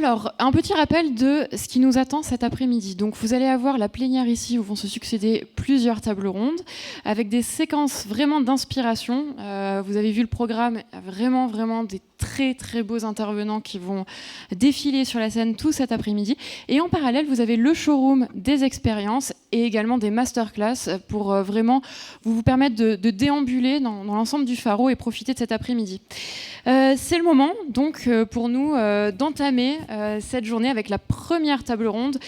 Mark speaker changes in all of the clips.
Speaker 1: Alors, un petit rappel de ce qui nous attend cet après-midi. Donc, vous allez avoir la plénière ici où vont se succéder plusieurs tables rondes avec des séquences vraiment d'inspiration. Vous avez vu le programme, vraiment des très très beaux intervenants qui vont défiler sur la scène tout cet après-midi. Et en parallèle, vous avez le showroom des expériences et également des masterclass pour vraiment vous permettre de déambuler dans l'ensemble du Pharo et profiter de cet après-midi. C'est le moment donc pour nous d'entamer cette journée avec la première table ronde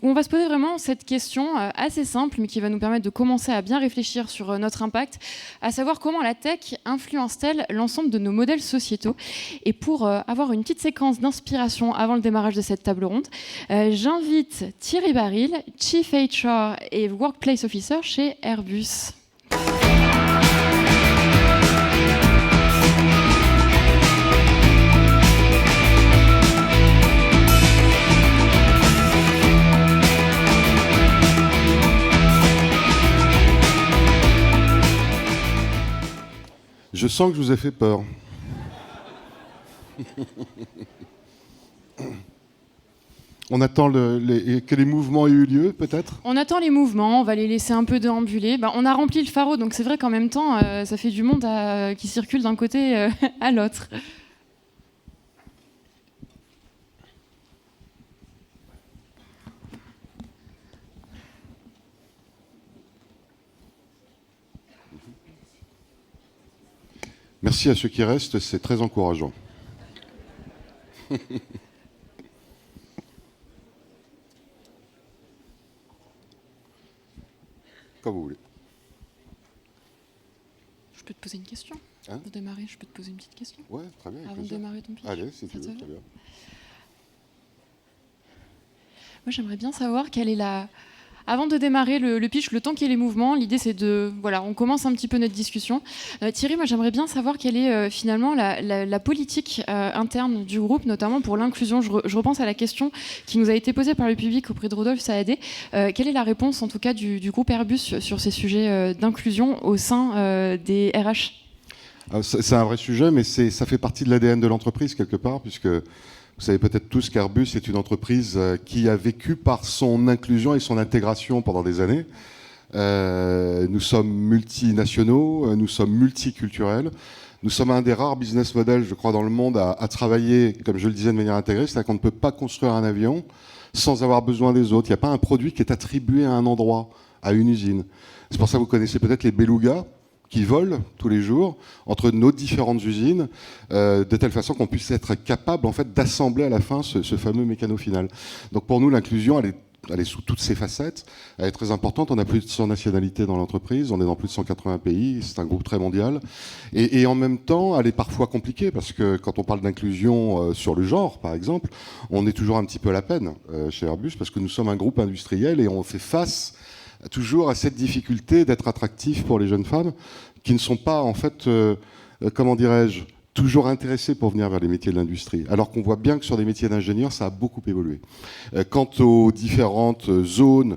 Speaker 1: on va se poser vraiment cette question assez simple mais qui va nous permettre de commencer à bien réfléchir sur notre impact, à savoir comment la tech influence-t-elle l'ensemble de nos modèles sociétaux. Et pour avoir une petite séquence d'inspiration avant le démarrage de cette table ronde, j'invite Thierry Baril, Chief HR et Workplace Officer chez Airbus.
Speaker 2: Je sens que je vous ai fait peur. On attend que les mouvements aient eu lieu, peut-être ?
Speaker 1: On attend les mouvements, on va les laisser un peu déambuler. On a rempli le Pharo, donc c'est vrai qu'en même temps, ça fait du monde qui circule d'un côté à l'autre.
Speaker 2: Merci à ceux qui restent, c'est très encourageant. Comme vous voulez.
Speaker 1: Je peux te poser une question ? Pour démarrer, je peux te poser une petite question ?
Speaker 2: Ouais, très bien.
Speaker 1: Avant de démarrer ton pitch.
Speaker 2: Allez, si tu veux, très bien.
Speaker 1: Moi, j'aimerais bien savoir quelle est Avant de démarrer le pitch, le temps qu'il y ait les mouvements, l'idée c'est on commence un petit peu notre discussion. Thierry, moi j'aimerais bien savoir quelle est finalement la politique interne du groupe, notamment pour l'inclusion. Je repense à la question qui nous a été posée par le public auprès de Rodolphe Saadé. Quelle est la réponse en tout cas du groupe Airbus sur ces sujets d'inclusion au sein des RH ?
Speaker 2: C'est un vrai sujet, mais ça fait partie de l'ADN de l'entreprise quelque part, puisque vous savez peut-être tous qu'Airbus est une entreprise qui a vécu par son inclusion et son intégration pendant des années. Nous sommes multinationaux, nous sommes multiculturels. Nous sommes un des rares business models, je crois, dans le monde à travailler, comme je le disais, de manière intégrée. C'est-à-dire qu'on ne peut pas construire un avion sans avoir besoin des autres. Il n'y a pas un produit qui est attribué à un endroit, à une usine. C'est pour ça que vous connaissez peut-être les belugas qui volent tous les jours entre nos différentes usines, de telle façon qu'on puisse être capable en fait, d'assembler à la fin ce fameux mécano final. Donc pour nous, l'inclusion, elle est sous toutes ses facettes, elle est très importante. On a plus de 100 nationalités dans l'entreprise, on est dans plus de 180 pays, c'est un groupe très mondial. Et en même temps, elle est parfois compliquée, parce que quand on parle d'inclusion sur le genre, par exemple, on est toujours un petit peu à la peine chez Airbus, parce que nous sommes un groupe industriel et on fait face toujours à cette difficulté d'être attractif pour les jeunes femmes qui ne sont pas, en fait, comment dirais-je, toujours intéressées pour venir vers les métiers de l'industrie. Alors qu'on voit bien que sur des métiers d'ingénieur, ça a beaucoup évolué. Quant aux différentes zones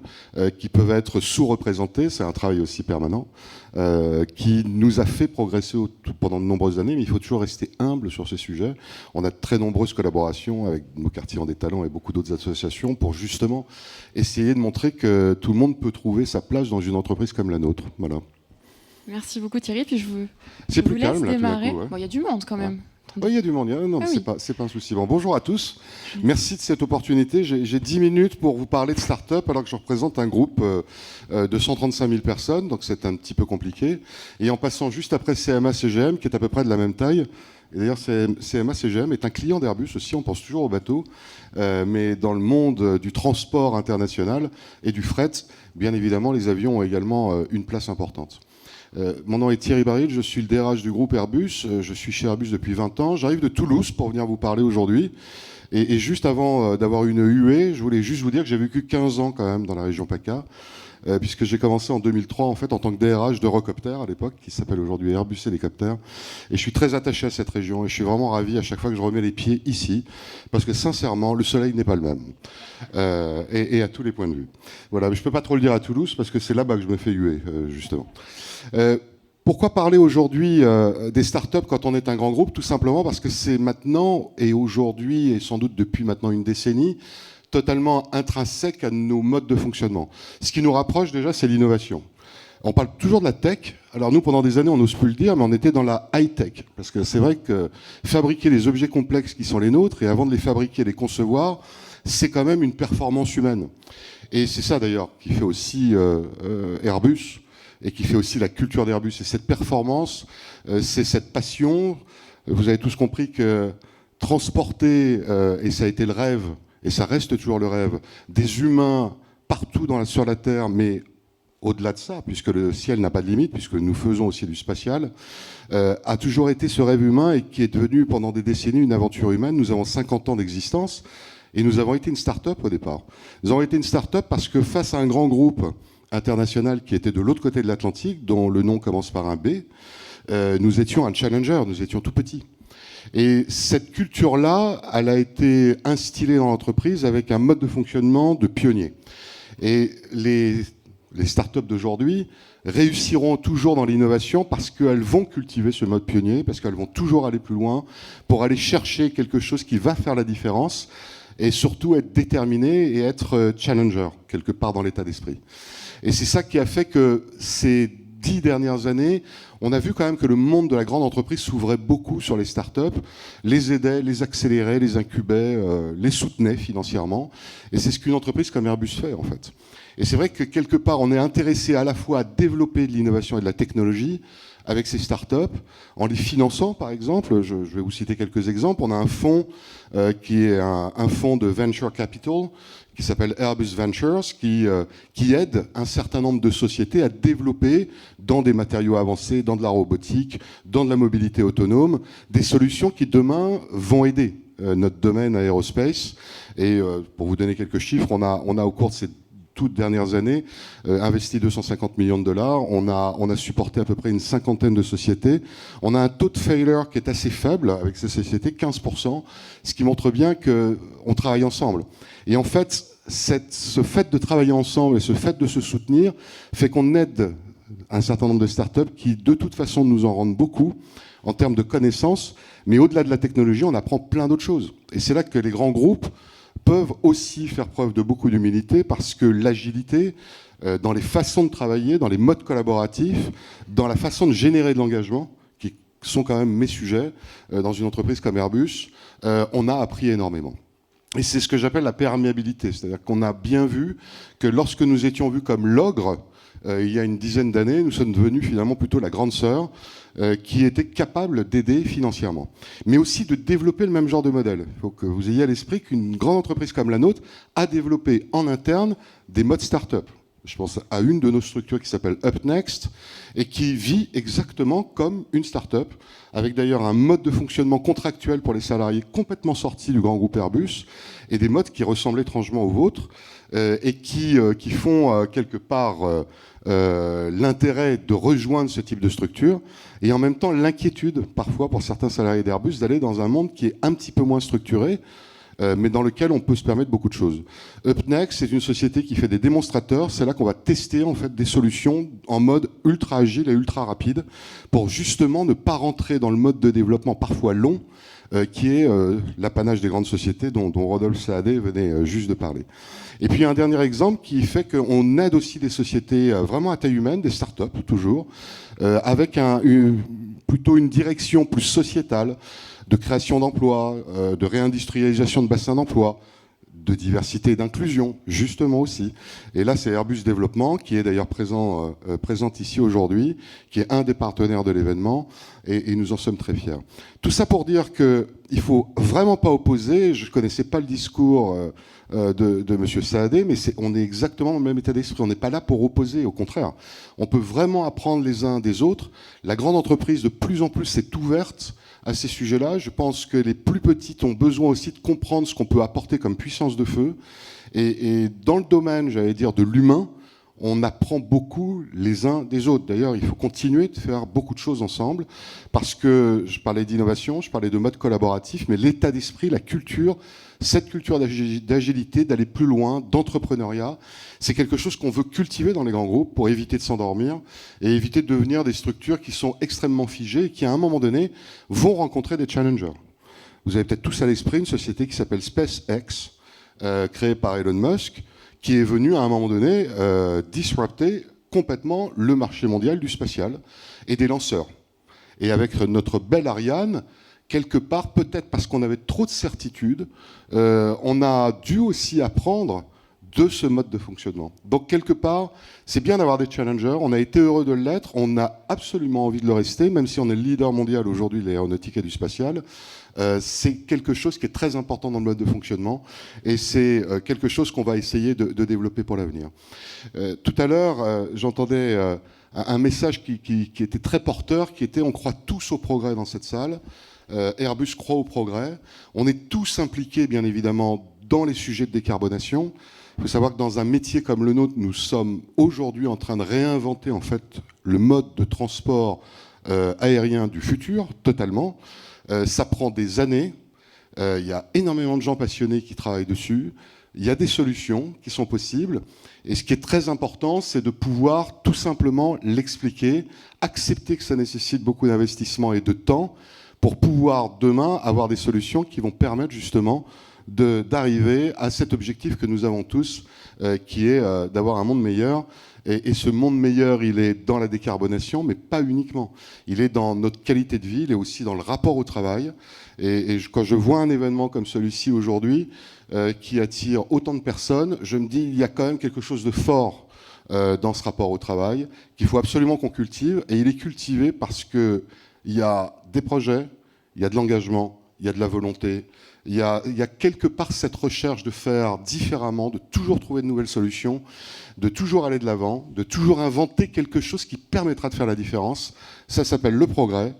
Speaker 2: qui peuvent être sous-représentées, c'est un travail aussi permanent, qui nous a fait progresser pendant de nombreuses années, mais il faut toujours rester humble sur ces sujets. On a de très nombreuses collaborations avec nos quartiers en des talents et beaucoup d'autres associations pour justement essayer de montrer que tout le monde peut trouver sa place dans une entreprise comme la nôtre. Voilà.
Speaker 1: Merci beaucoup Thierry, puis je vous
Speaker 2: plus
Speaker 1: laisse
Speaker 2: calme, là,
Speaker 1: démarrer.
Speaker 2: tout d'un coup, ouais.
Speaker 1: Bon, y a du monde quand même.
Speaker 2: Oui, il y a du monde. Non, c'est pas un souci. Bon, bonjour à tous. Merci de cette opportunité. J'ai 10 minutes pour vous parler de start-up alors que je représente un groupe de 135 000 personnes, donc c'est un petit peu compliqué. Et en passant juste après CMA-CGM, qui est à peu près de la même taille. Et d'ailleurs, CMA-CGM est un client d'Airbus aussi, on pense toujours au bateau, mais dans le monde du transport international et du fret, bien évidemment, les avions ont également une place importante. Mon nom est Thierry Baril, je suis le DRH du groupe Airbus, je suis chez Airbus depuis 20 ans, j'arrive de Toulouse pour venir vous parler aujourd'hui. Et juste avant d'avoir une huée, je voulais juste vous dire que j'ai vécu 15 ans quand même dans la région PACA, puisque j'ai commencé en 2003 en fait en tant que DRH d'Eurocopter à l'époque, qui s'appelle aujourd'hui Airbus Hélicoptère. Et je suis très attaché à cette région et je suis vraiment ravi à chaque fois que je remets les pieds ici, parce que sincèrement, le soleil n'est pas le même. Et à tous les points de vue. Voilà, mais je peux pas trop le dire à Toulouse parce que c'est là-bas que je me fais huer, justement. Pourquoi parler aujourd'hui des startups quand on est un grand groupe? Tout simplement parce que c'est maintenant et aujourd'hui et sans doute depuis maintenant une décennie totalement intrinsèque à nos modes de fonctionnement. Ce qui nous rapproche déjà, c'est l'innovation. On parle toujours de la tech. Alors nous, pendant des années, on n'ose plus le dire, mais on était dans la high-tech. Parce que c'est vrai que fabriquer les objets complexes qui sont les nôtres, et avant de les fabriquer et les concevoir, c'est quand même une performance humaine. Et c'est ça d'ailleurs qui fait aussi Airbus, et qui fait aussi la culture d'Airbus. C'est cette performance, c'est cette passion. Vous avez tous compris que transporter, et ça a été le rêve, et ça reste toujours le rêve, des humains partout sur la Terre, mais au-delà de ça, puisque le ciel n'a pas de limite, puisque nous faisons aussi du spatial, a toujours été ce rêve humain et qui est devenu pendant des décennies une aventure humaine. Nous avons 50 ans d'existence et nous avons été une start-up au départ. Nous avons été une start-up parce que face à un grand groupe international qui était de l'autre côté de l'Atlantique, dont le nom commence par un B, nous étions un challenger, nous étions tout petits. Et cette culture-là, elle a été instillée dans l'entreprise avec un mode de fonctionnement de pionnier. Et les startups d'aujourd'hui réussiront toujours dans l'innovation parce qu'elles vont cultiver ce mode pionnier, parce qu'elles vont toujours aller plus loin pour aller chercher quelque chose qui va faire la différence et surtout être déterminées et être challenger, quelque part dans l'état d'esprit. Et c'est ça qui a fait que ces 10 dernières années, on a vu quand même que le monde de la grande entreprise s'ouvrait beaucoup sur les startups, les aidait, les accélérait, les incubait, les soutenait financièrement. Et c'est ce qu'une entreprise comme Airbus fait en fait. Et c'est vrai que quelque part, on est intéressé à la fois à développer de l'innovation et de la technologie avec ces startups, en les finançant par exemple. Je vais vous citer quelques exemples. On a un fonds qui est un fonds de venture capital qui s'appelle Airbus Ventures, qui aide un certain nombre de sociétés à développer dans des matériaux avancés, dans de la robotique, dans de la mobilité autonome, des solutions qui demain vont aider notre domaine aérospace. Et pour vous donner quelques chiffres, on a au cours de ces toutes dernières années, investi 250 millions de dollars. On a supporté à peu près une cinquantaine de sociétés. On a un taux de failure qui est assez faible avec ces sociétés, 15%, ce qui montre bien qu'on travaille ensemble. Et en fait, ce fait de travailler ensemble et ce fait de se soutenir fait qu'on aide un certain nombre de startups qui, de toute façon, nous en rendent beaucoup en termes de connaissances. Mais au-delà de la technologie, on apprend plein d'autres choses. Et c'est là que les grands groupes peuvent aussi faire preuve de beaucoup d'humilité parce que l'agilité, dans les façons de travailler, dans les modes collaboratifs, dans la façon de générer de l'engagement, qui sont quand même mes sujets, dans une entreprise comme Airbus, on a appris énormément. Et c'est ce que j'appelle la perméabilité, c'est-à-dire qu'on a bien vu que lorsque nous étions vus comme l'ogre, il y a une dizaine d'années, nous sommes devenus finalement plutôt la grande sœur qui était capable d'aider financièrement. Mais aussi de développer le même genre de modèle. Il faut que vous ayez à l'esprit qu'une grande entreprise comme la nôtre a développé en interne des modes start-up. Je pense à une de nos structures qui s'appelle UpNext et qui vit exactement comme une start-up, avec d'ailleurs un mode de fonctionnement contractuel pour les salariés complètement sorti du grand groupe Airbus et des modes qui ressemblent étrangement aux vôtres et qui font quelque part l'intérêt de rejoindre ce type de structure et en même temps l'inquiétude parfois pour certains salariés d'Airbus d'aller dans un monde qui est un petit peu moins structuré mais dans lequel on peut se permettre beaucoup de choses. UpNext, c'est une société qui fait des démonstrateurs. C'est là qu'on va tester en fait des solutions en mode ultra agile et ultra rapide pour justement ne pas rentrer dans le mode de développement parfois long qui est l'apanage des grandes sociétés dont Rodolphe Saadé venait juste de parler. Et puis un dernier exemple qui fait qu'on aide aussi des sociétés vraiment à taille humaine, des startups toujours, avec plutôt une direction plus sociétale, de création d'emplois, de réindustrialisation de bassins d'emploi, de diversité et d'inclusion, justement aussi. Et là, c'est Airbus Développement, qui est d'ailleurs présente ici aujourd'hui, qui est un des partenaires de l'événement, et nous en sommes très fiers. Tout ça pour dire qu'il ne faut vraiment pas opposer, je ne connaissais pas le discours de M. Saadé, mais on est exactement dans le même état d'esprit. On n'est pas là pour opposer, au contraire. On peut vraiment apprendre les uns des autres. La grande entreprise, de plus en plus, s'est ouverte à ces sujets-là. Je pense que les plus petites ont besoin aussi de comprendre ce qu'on peut apporter comme puissance de feu. Et dans le domaine, j'allais dire, de l'humain, on apprend beaucoup les uns des autres. D'ailleurs, il faut continuer de faire beaucoup de choses ensemble, parce que je parlais d'innovation, je parlais de mode collaboratif, mais l'état d'esprit, la culture, cette culture d'agilité, d'aller plus loin, d'entrepreneuriat, c'est quelque chose qu'on veut cultiver dans les grands groupes pour éviter de s'endormir et éviter de devenir des structures qui sont extrêmement figées et qui, à un moment donné, vont rencontrer des challengers. Vous avez peut-être tous à l'esprit une société qui s'appelle SpaceX, créée par Elon Musk, qui est venu à un moment donné disrupter complètement le marché mondial du spatial et des lanceurs. Et avec notre belle Ariane, quelque part, peut-être parce qu'on avait trop de certitudes, on a dû aussi apprendre de ce mode de fonctionnement. Donc quelque part, c'est bien d'avoir des challengers, on a été heureux de l'être, on a absolument envie de le rester, même si on est le leader mondial aujourd'hui de l'aéronautique et du spatial. C'est quelque chose qui est très important dans le mode de fonctionnement et c'est quelque chose qu'on va essayer de développer pour l'avenir. Tout à l'heure, j'entendais un message qui était très porteur, qui était « on croit tous au progrès dans cette salle ». Airbus croit au progrès. On est tous impliqués, bien évidemment, dans les sujets de décarbonation. Il faut savoir que dans un métier comme le nôtre, nous sommes aujourd'hui en train de réinventer en fait le mode de transport aérien du futur, totalement. Ça prend des années. Il y a énormément de gens passionnés qui travaillent dessus. Il y a des solutions qui sont possibles. Et ce qui est très important, c'est de pouvoir tout simplement l'expliquer, accepter que ça nécessite beaucoup d'investissement et de temps pour pouvoir demain avoir des solutions qui vont permettre justement d'arriver à cet objectif que nous avons tous, qui est d'avoir un monde meilleur. Et ce monde meilleur, il est dans la décarbonation, mais pas uniquement. Il est dans notre qualité de vie, il est aussi dans le rapport au travail. Et quand je vois un événement comme celui-ci aujourd'hui, qui attire autant de personnes, je me dis il y a quand même quelque chose de fort dans ce rapport au travail, qu'il faut absolument qu'on cultive. Et il est cultivé parce qu'il y a des projets, il y a de l'engagement, il y a de la volonté. Il y a quelque part cette recherche de faire différemment, de toujours trouver de nouvelles solutions, de toujours aller de l'avant, de toujours inventer quelque chose qui permettra de faire la différence. Ça s'appelle le progrès.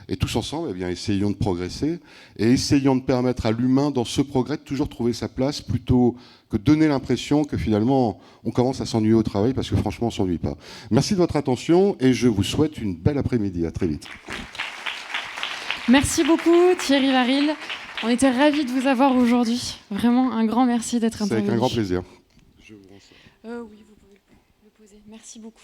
Speaker 2: Et tous ensemble, eh bien, essayons de progresser et essayons de permettre à l'humain, dans ce progrès, de toujours trouver sa place plutôt que de donner l'impression que finalement, on commence à s'ennuyer au travail parce que franchement, on ne s'ennuie pas. Merci de votre attention et je vous souhaite une belle après-midi. À très vite.
Speaker 1: Merci beaucoup Thierry Varil. On était ravis de vous avoir aujourd'hui. Vraiment un grand merci d'être intervenu.
Speaker 2: C'est avec un grand plaisir. Je vous
Speaker 1: oui, vous pouvez le poser. Merci beaucoup.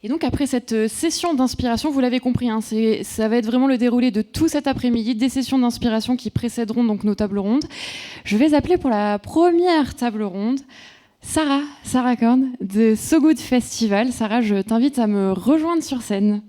Speaker 1: Et donc après cette session d'inspiration, vous l'avez compris, hein, ça va être vraiment le déroulé de tout cet après-midi, des sessions d'inspiration qui précéderont donc nos tables rondes. Je vais appeler pour la première table ronde Sarah Korn de So Good Festival. Sarah, je t'invite à me rejoindre sur scène.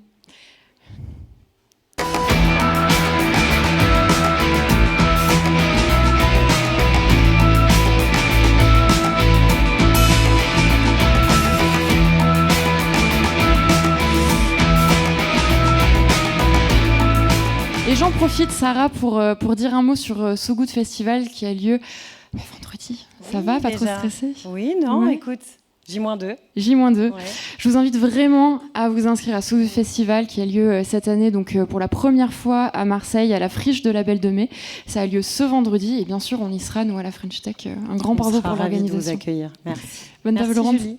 Speaker 1: Et j'en profite, Sarah, pour dire un mot sur So Good Festival qui a lieu vendredi. Ça va, pas trop stressé?
Speaker 3: Oui, non, ouais. Écoute, J-2.
Speaker 1: J-2. Ouais. Je vous invite vraiment à vous inscrire à So Good Festival qui a lieu cette année donc pour la première fois à Marseille, à la Friche de la Belle de Mai. Ça a lieu ce vendredi et bien sûr, on y sera, nous, à la French Tech. Un grand bravo pour l'organisation.
Speaker 3: On sera ravis de vous accueillir. Merci.
Speaker 1: Bonne table ronde.
Speaker 3: Julie.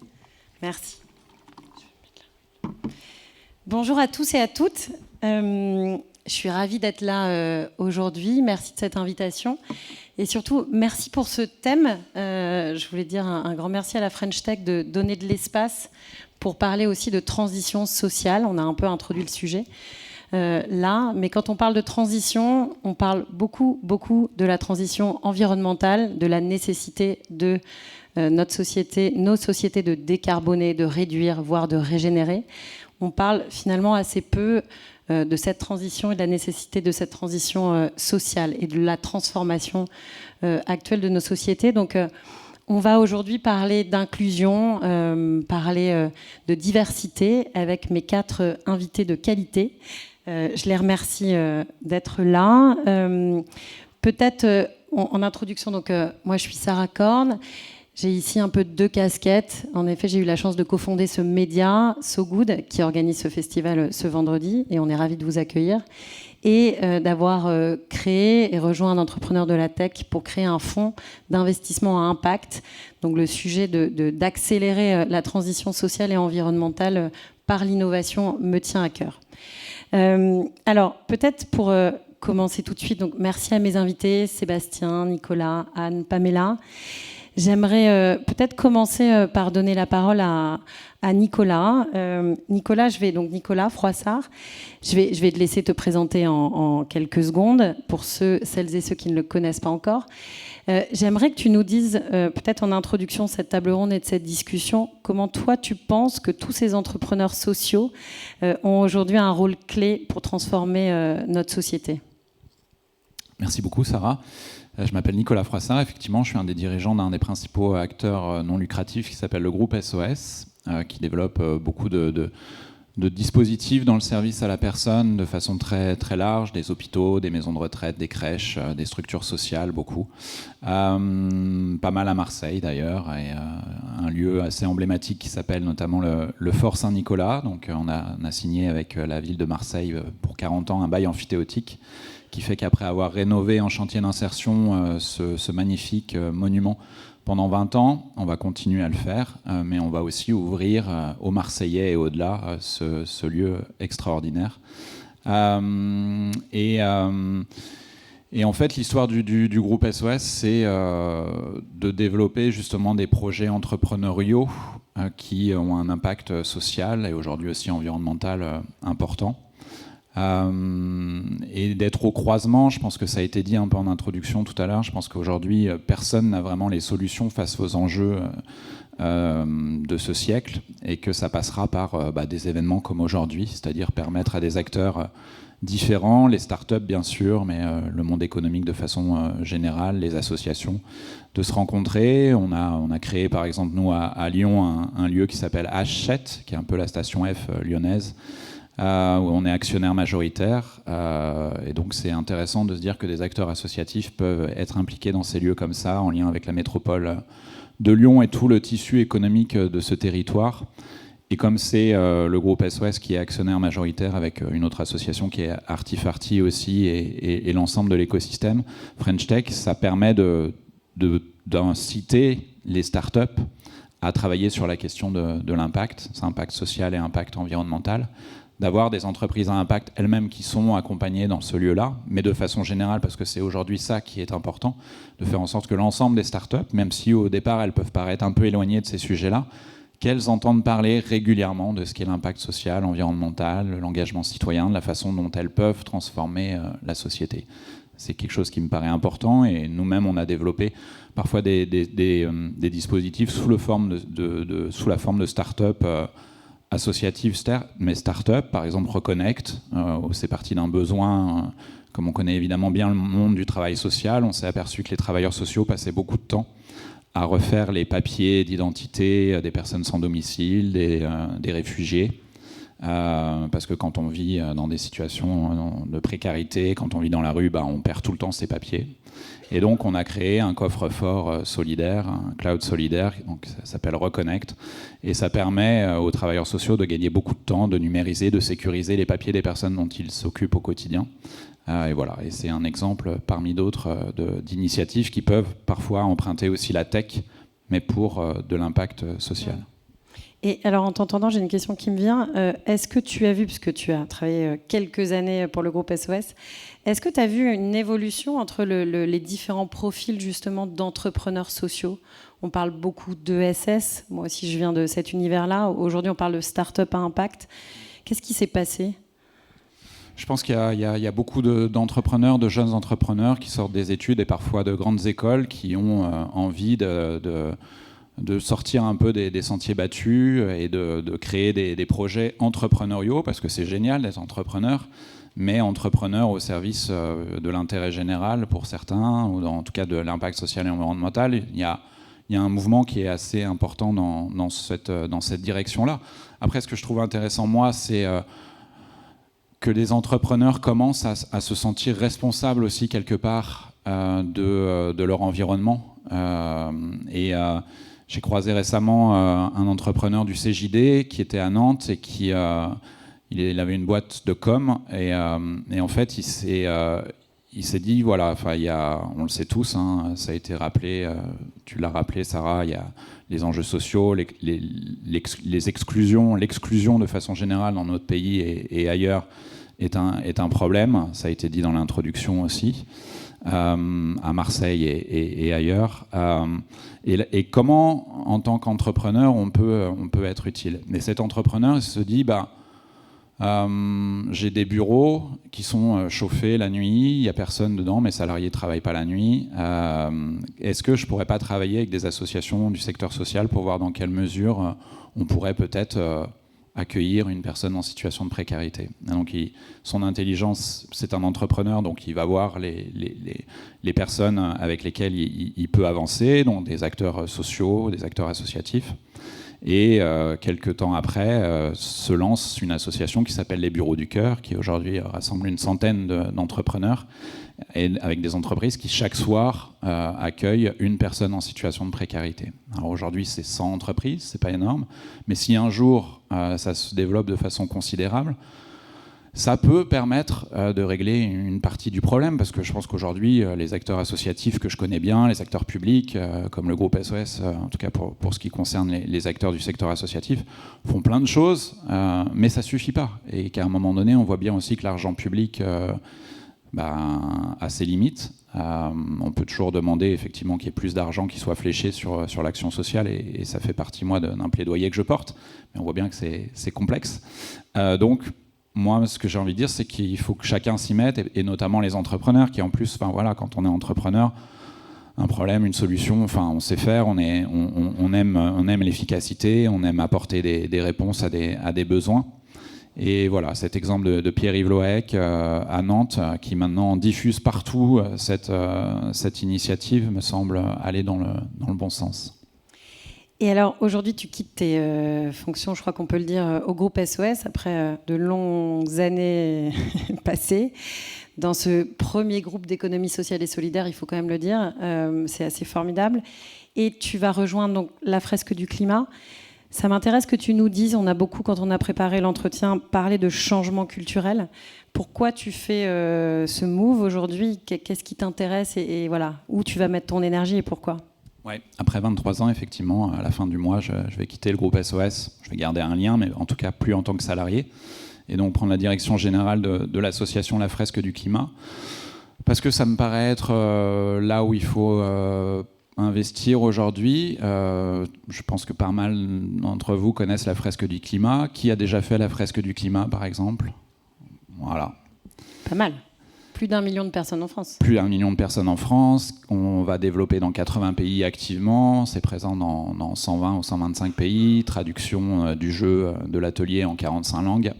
Speaker 3: Merci. Bonjour à tous et à toutes. Je suis ravie d'être là aujourd'hui. Merci de cette invitation. Et surtout, merci pour ce thème. Je voulais dire un grand merci à la French Tech de donner de l'espace pour parler aussi de transition sociale. On a un peu introduit le sujet là. Mais quand on parle de transition, on parle beaucoup de la transition environnementale, de la nécessité de nos sociétés de décarboner, de réduire, voire de régénérer. On parle finalement assez peu de cette transition et de la nécessité de cette transition sociale et de la transformation actuelle de nos sociétés. Donc, on va aujourd'hui parler d'inclusion, parler de diversité avec mes 4 invités de qualité. Je les remercie d'être là. Peut-être en introduction, donc, moi je suis Sarah Korn. J'ai ici un peu 2 casquettes. En effet, j'ai eu la chance de cofonder ce média, So Good, qui organise ce festival ce vendredi, et on est ravis de vous accueillir. et d'avoir créé et rejoint un entrepreneur de la tech pour créer un fonds d'investissement à impact. Donc le sujet d'accélérer la transition sociale et environnementale par l'innovation me tient à cœur. Alors peut-être pour commencer tout de suite, donc merci à mes invités, Sébastien, Nicolas, Anne, Pamela. J'aimerais peut-être commencer par donner la parole à Nicolas. Nicolas Froissart, je vais te laisser te présenter en quelques secondes pour celles et ceux qui ne le connaissent pas encore. J'aimerais que tu nous dises, peut-être en introduction de cette table ronde et de cette discussion, comment toi tu penses que tous ces entrepreneurs sociaux ont aujourd'hui un rôle clé pour transformer notre société.
Speaker 4: Merci beaucoup Sarah. Je m'appelle Nicolas Froissart, effectivement je suis un des dirigeants d'un des principaux acteurs non lucratifs qui s'appelle le groupe SOS, qui développe beaucoup de dispositifs dans le service à la personne de façon très, très large, des hôpitaux, des maisons de retraite, des crèches, des structures sociales, beaucoup. Pas mal à Marseille d'ailleurs, et un lieu assez emblématique qui s'appelle notamment le Fort Saint-Nicolas. Donc on a signé avec la ville de Marseille pour 40 ans un bail amphithéotique qui fait qu'après avoir rénové en chantier d'insertion ce magnifique monument pendant 20 ans, on va continuer à le faire, mais on va aussi ouvrir aux Marseillais et au-delà ce lieu extraordinaire. Et en fait, l'histoire du groupe SOS, c'est de développer justement des projets entrepreneuriaux qui ont un impact social et aujourd'hui aussi environnemental important. Et d'être au croisement, je pense que ça a été dit un peu en introduction tout à l'heure, je pense qu'aujourd'hui personne n'a vraiment les solutions face aux enjeux de ce siècle et que ça passera par des événements comme aujourd'hui, c'est-à-dire permettre à des acteurs différents, les startups bien sûr, mais le monde économique de façon générale, les associations, de se rencontrer. On a créé par exemple nous à Lyon un lieu qui s'appelle H7, qui est un peu la station F lyonnaise, où on est actionnaire majoritaire, et donc c'est intéressant de se dire que des acteurs associatifs peuvent être impliqués dans ces lieux comme ça, en lien avec la métropole de Lyon et tout le tissu économique de ce territoire. Et comme c'est le groupe SOS qui est actionnaire majoritaire avec une autre association qui est Artifarty aussi et l'ensemble de l'écosystème French Tech, ça permet d'inciter les startups à travailler sur la question de l'impact, c'est impact social et impact environnemental, d'avoir des entreprises à impact elles-mêmes qui sont accompagnées dans ce lieu-là, mais de façon générale, parce que c'est aujourd'hui ça qui est important, de faire en sorte que l'ensemble des startups, même si au départ elles peuvent paraître un peu éloignées de ces sujets-là, qu'elles entendent parler régulièrement de ce qu'est l'impact social, environnemental, l'engagement citoyen, de la façon dont elles peuvent transformer la société. C'est quelque chose qui me paraît important et nous-mêmes on a développé parfois des dispositifs sous la forme de start-up associatives, mais start-up, par exemple Reconnect, c'est parti d'un besoin, comme on connaît évidemment bien le monde du travail social, on s'est aperçu que les travailleurs sociaux passaient beaucoup de temps à refaire les papiers d'identité des personnes sans domicile, des réfugiés, parce que quand on vit dans des situations de précarité, quand on vit dans la rue, on perd tout le temps ses papiers. Et donc on a créé un coffre-fort solidaire, un cloud solidaire, donc ça s'appelle Reconnect, et ça permet aux travailleurs sociaux de gagner beaucoup de temps, de numériser, de sécuriser les papiers des personnes dont ils s'occupent au quotidien. Et voilà, et c'est un exemple parmi d'autres d'initiatives qui peuvent parfois emprunter aussi la tech, mais pour de l'impact social.
Speaker 3: Et alors, en t'entendant, j'ai une question qui me vient. Est-ce que tu as vu, puisque tu as travaillé quelques années pour le groupe SOS, est-ce que tu as vu une évolution entre les différents profils justement d'entrepreneurs sociaux ? On parle beaucoup d'ESS. Moi aussi, je viens de cet univers-là. Aujourd'hui, on parle de start-up à impact. Qu'est-ce qui s'est passé ?
Speaker 4: Je pense qu'il y a beaucoup d'entrepreneurs, de jeunes entrepreneurs qui sortent des études et parfois de grandes écoles qui ont envie de sortir un peu des sentiers battus et de créer des projets entrepreneuriaux, parce que c'est génial d'être entrepreneur, mais entrepreneur au service de l'intérêt général pour certains, ou en tout cas de l'impact social et environnemental. Il y a un mouvement qui est assez important dans cette direction-là. Après, ce que je trouve intéressant, moi, c'est que les entrepreneurs commencent à se sentir responsables aussi quelque part de leur environnement. J'ai croisé récemment un entrepreneur du CJD qui était à Nantes et qui il avait une boîte de com et en fait il s'est dit voilà, enfin on le sait tous, hein, ça a été rappelé, tu l'as rappelé Sarah, il y a les enjeux sociaux, les exclusions, l'exclusion de façon générale dans notre pays et ailleurs est un problème. Ça a été dit dans l'introduction aussi, à Marseille et ailleurs. Et comment, en tant qu'entrepreneur, on peut être utile. Mais cet entrepreneur, il se dit, j'ai des bureaux qui sont chauffés la nuit, il n'y a personne dedans, mes salariés ne travaillent pas la nuit. Est-ce que je ne pourrais pas travailler avec des associations du secteur social pour voir dans quelle mesure on pourrait peut-être accueillir une personne en situation de précarité. Donc son intelligence, c'est un entrepreneur, donc il va voir les personnes avec lesquelles il peut avancer, donc des acteurs sociaux, des acteurs associatifs. Et quelques temps après, se lance une association qui s'appelle les Bureaux du Cœur, qui aujourd'hui rassemble une centaine d'entrepreneurs, et avec des entreprises qui chaque soir accueillent une personne en situation de précarité. Alors aujourd'hui, c'est 100 entreprises, c'est pas énorme, mais si un jour ça se développe de façon considérable, ça peut permettre de régler une partie du problème, parce que je pense qu'aujourd'hui, les acteurs associatifs que je connais bien, les acteurs publics, comme le groupe SOS, en tout cas pour ce qui concerne les acteurs du secteur associatif, font plein de choses, mais ça suffit pas. Et qu'à un moment donné, on voit bien aussi que l'argent public a ses limites. On peut toujours demander effectivement qu'il y ait plus d'argent qui soit fléché sur l'action sociale, et ça fait partie, moi, d'un plaidoyer que je porte, mais on voit bien que c'est complexe. Donc, moi, ce que j'ai envie de dire, c'est qu'il faut que chacun s'y mette, et notamment les entrepreneurs, qui en plus, quand on est entrepreneur, un problème, une solution, on sait faire, on aime l'efficacité, on aime apporter des réponses à des besoins. Et voilà, cet exemple de Pierre-Yves Loec à Nantes, qui maintenant diffuse partout cette initiative, me semble aller dans le bon sens.
Speaker 3: Et alors, aujourd'hui, tu quittes tes fonctions, je crois qu'on peut le dire, au groupe SOS, après de longues années passées. Dans ce premier groupe d'économie sociale et solidaire, il faut quand même le dire, c'est assez formidable. Et tu vas rejoindre donc la fresque du climat. Ça m'intéresse que tu nous dises, on a beaucoup, quand on a préparé l'entretien, parlé de changement culturel. Pourquoi tu fais ce move aujourd'hui ? Qu'est-ce qui t'intéresse et voilà, où tu vas mettre ton énergie et pourquoi ?
Speaker 4: Ouais. Après 23 ans, effectivement, à la fin du mois, je vais quitter le groupe SOS. Je vais garder un lien, mais en tout cas plus en tant que salarié. Et donc prendre la direction générale de l'association La Fresque du Climat. Parce que ça me paraît être là où il faut investir aujourd'hui. Je pense que pas mal d'entre vous connaissent La Fresque du Climat. Qui a déjà fait La Fresque du Climat, par exemple ? Voilà.
Speaker 3: Pas mal. Plus d'1 million de personnes en France.
Speaker 4: Plus d'1 million de personnes en France. On va développer dans 80 pays activement. C'est présent dans 120 ou 125 pays. Traduction du jeu de l'atelier en 45 langues.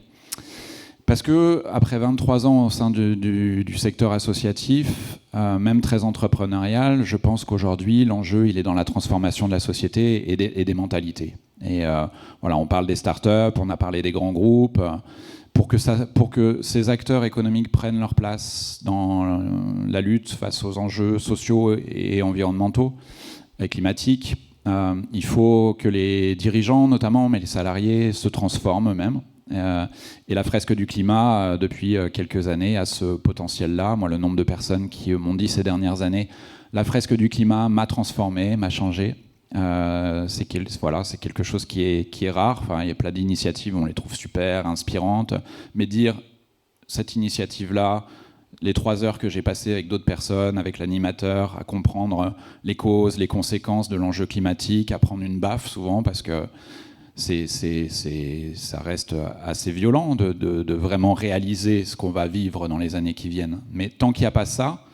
Speaker 4: Parce que après 23 ans au sein du secteur associatif, même très entrepreneurial, je pense qu'aujourd'hui, l'enjeu, il est dans la transformation de la société et des mentalités. Et voilà, on parle des startups, on a parlé des grands groupes. Pour que ces acteurs économiques prennent leur place dans la lutte face aux enjeux sociaux et environnementaux et climatiques, il faut que les dirigeants, notamment, mais les salariés, se transforment eux-mêmes. Et la fresque du climat, depuis quelques années, a ce potentiel-là. Moi, le nombre de personnes qui m'ont dit ces dernières années, la fresque du climat m'a transformé, m'a changé. C'est quelque chose qui est rare. Enfin, il y a plein d'initiatives, on les trouve super, inspirantes. Mais dire, cette initiative-là, les 3 heures que j'ai passées avec d'autres personnes, avec l'animateur, à comprendre les causes, les conséquences de l'enjeu climatique, à prendre une baffe souvent, parce que ça reste assez violent de vraiment réaliser ce qu'on va vivre dans les années qui viennent. Mais tant qu'il n'y a pas ça,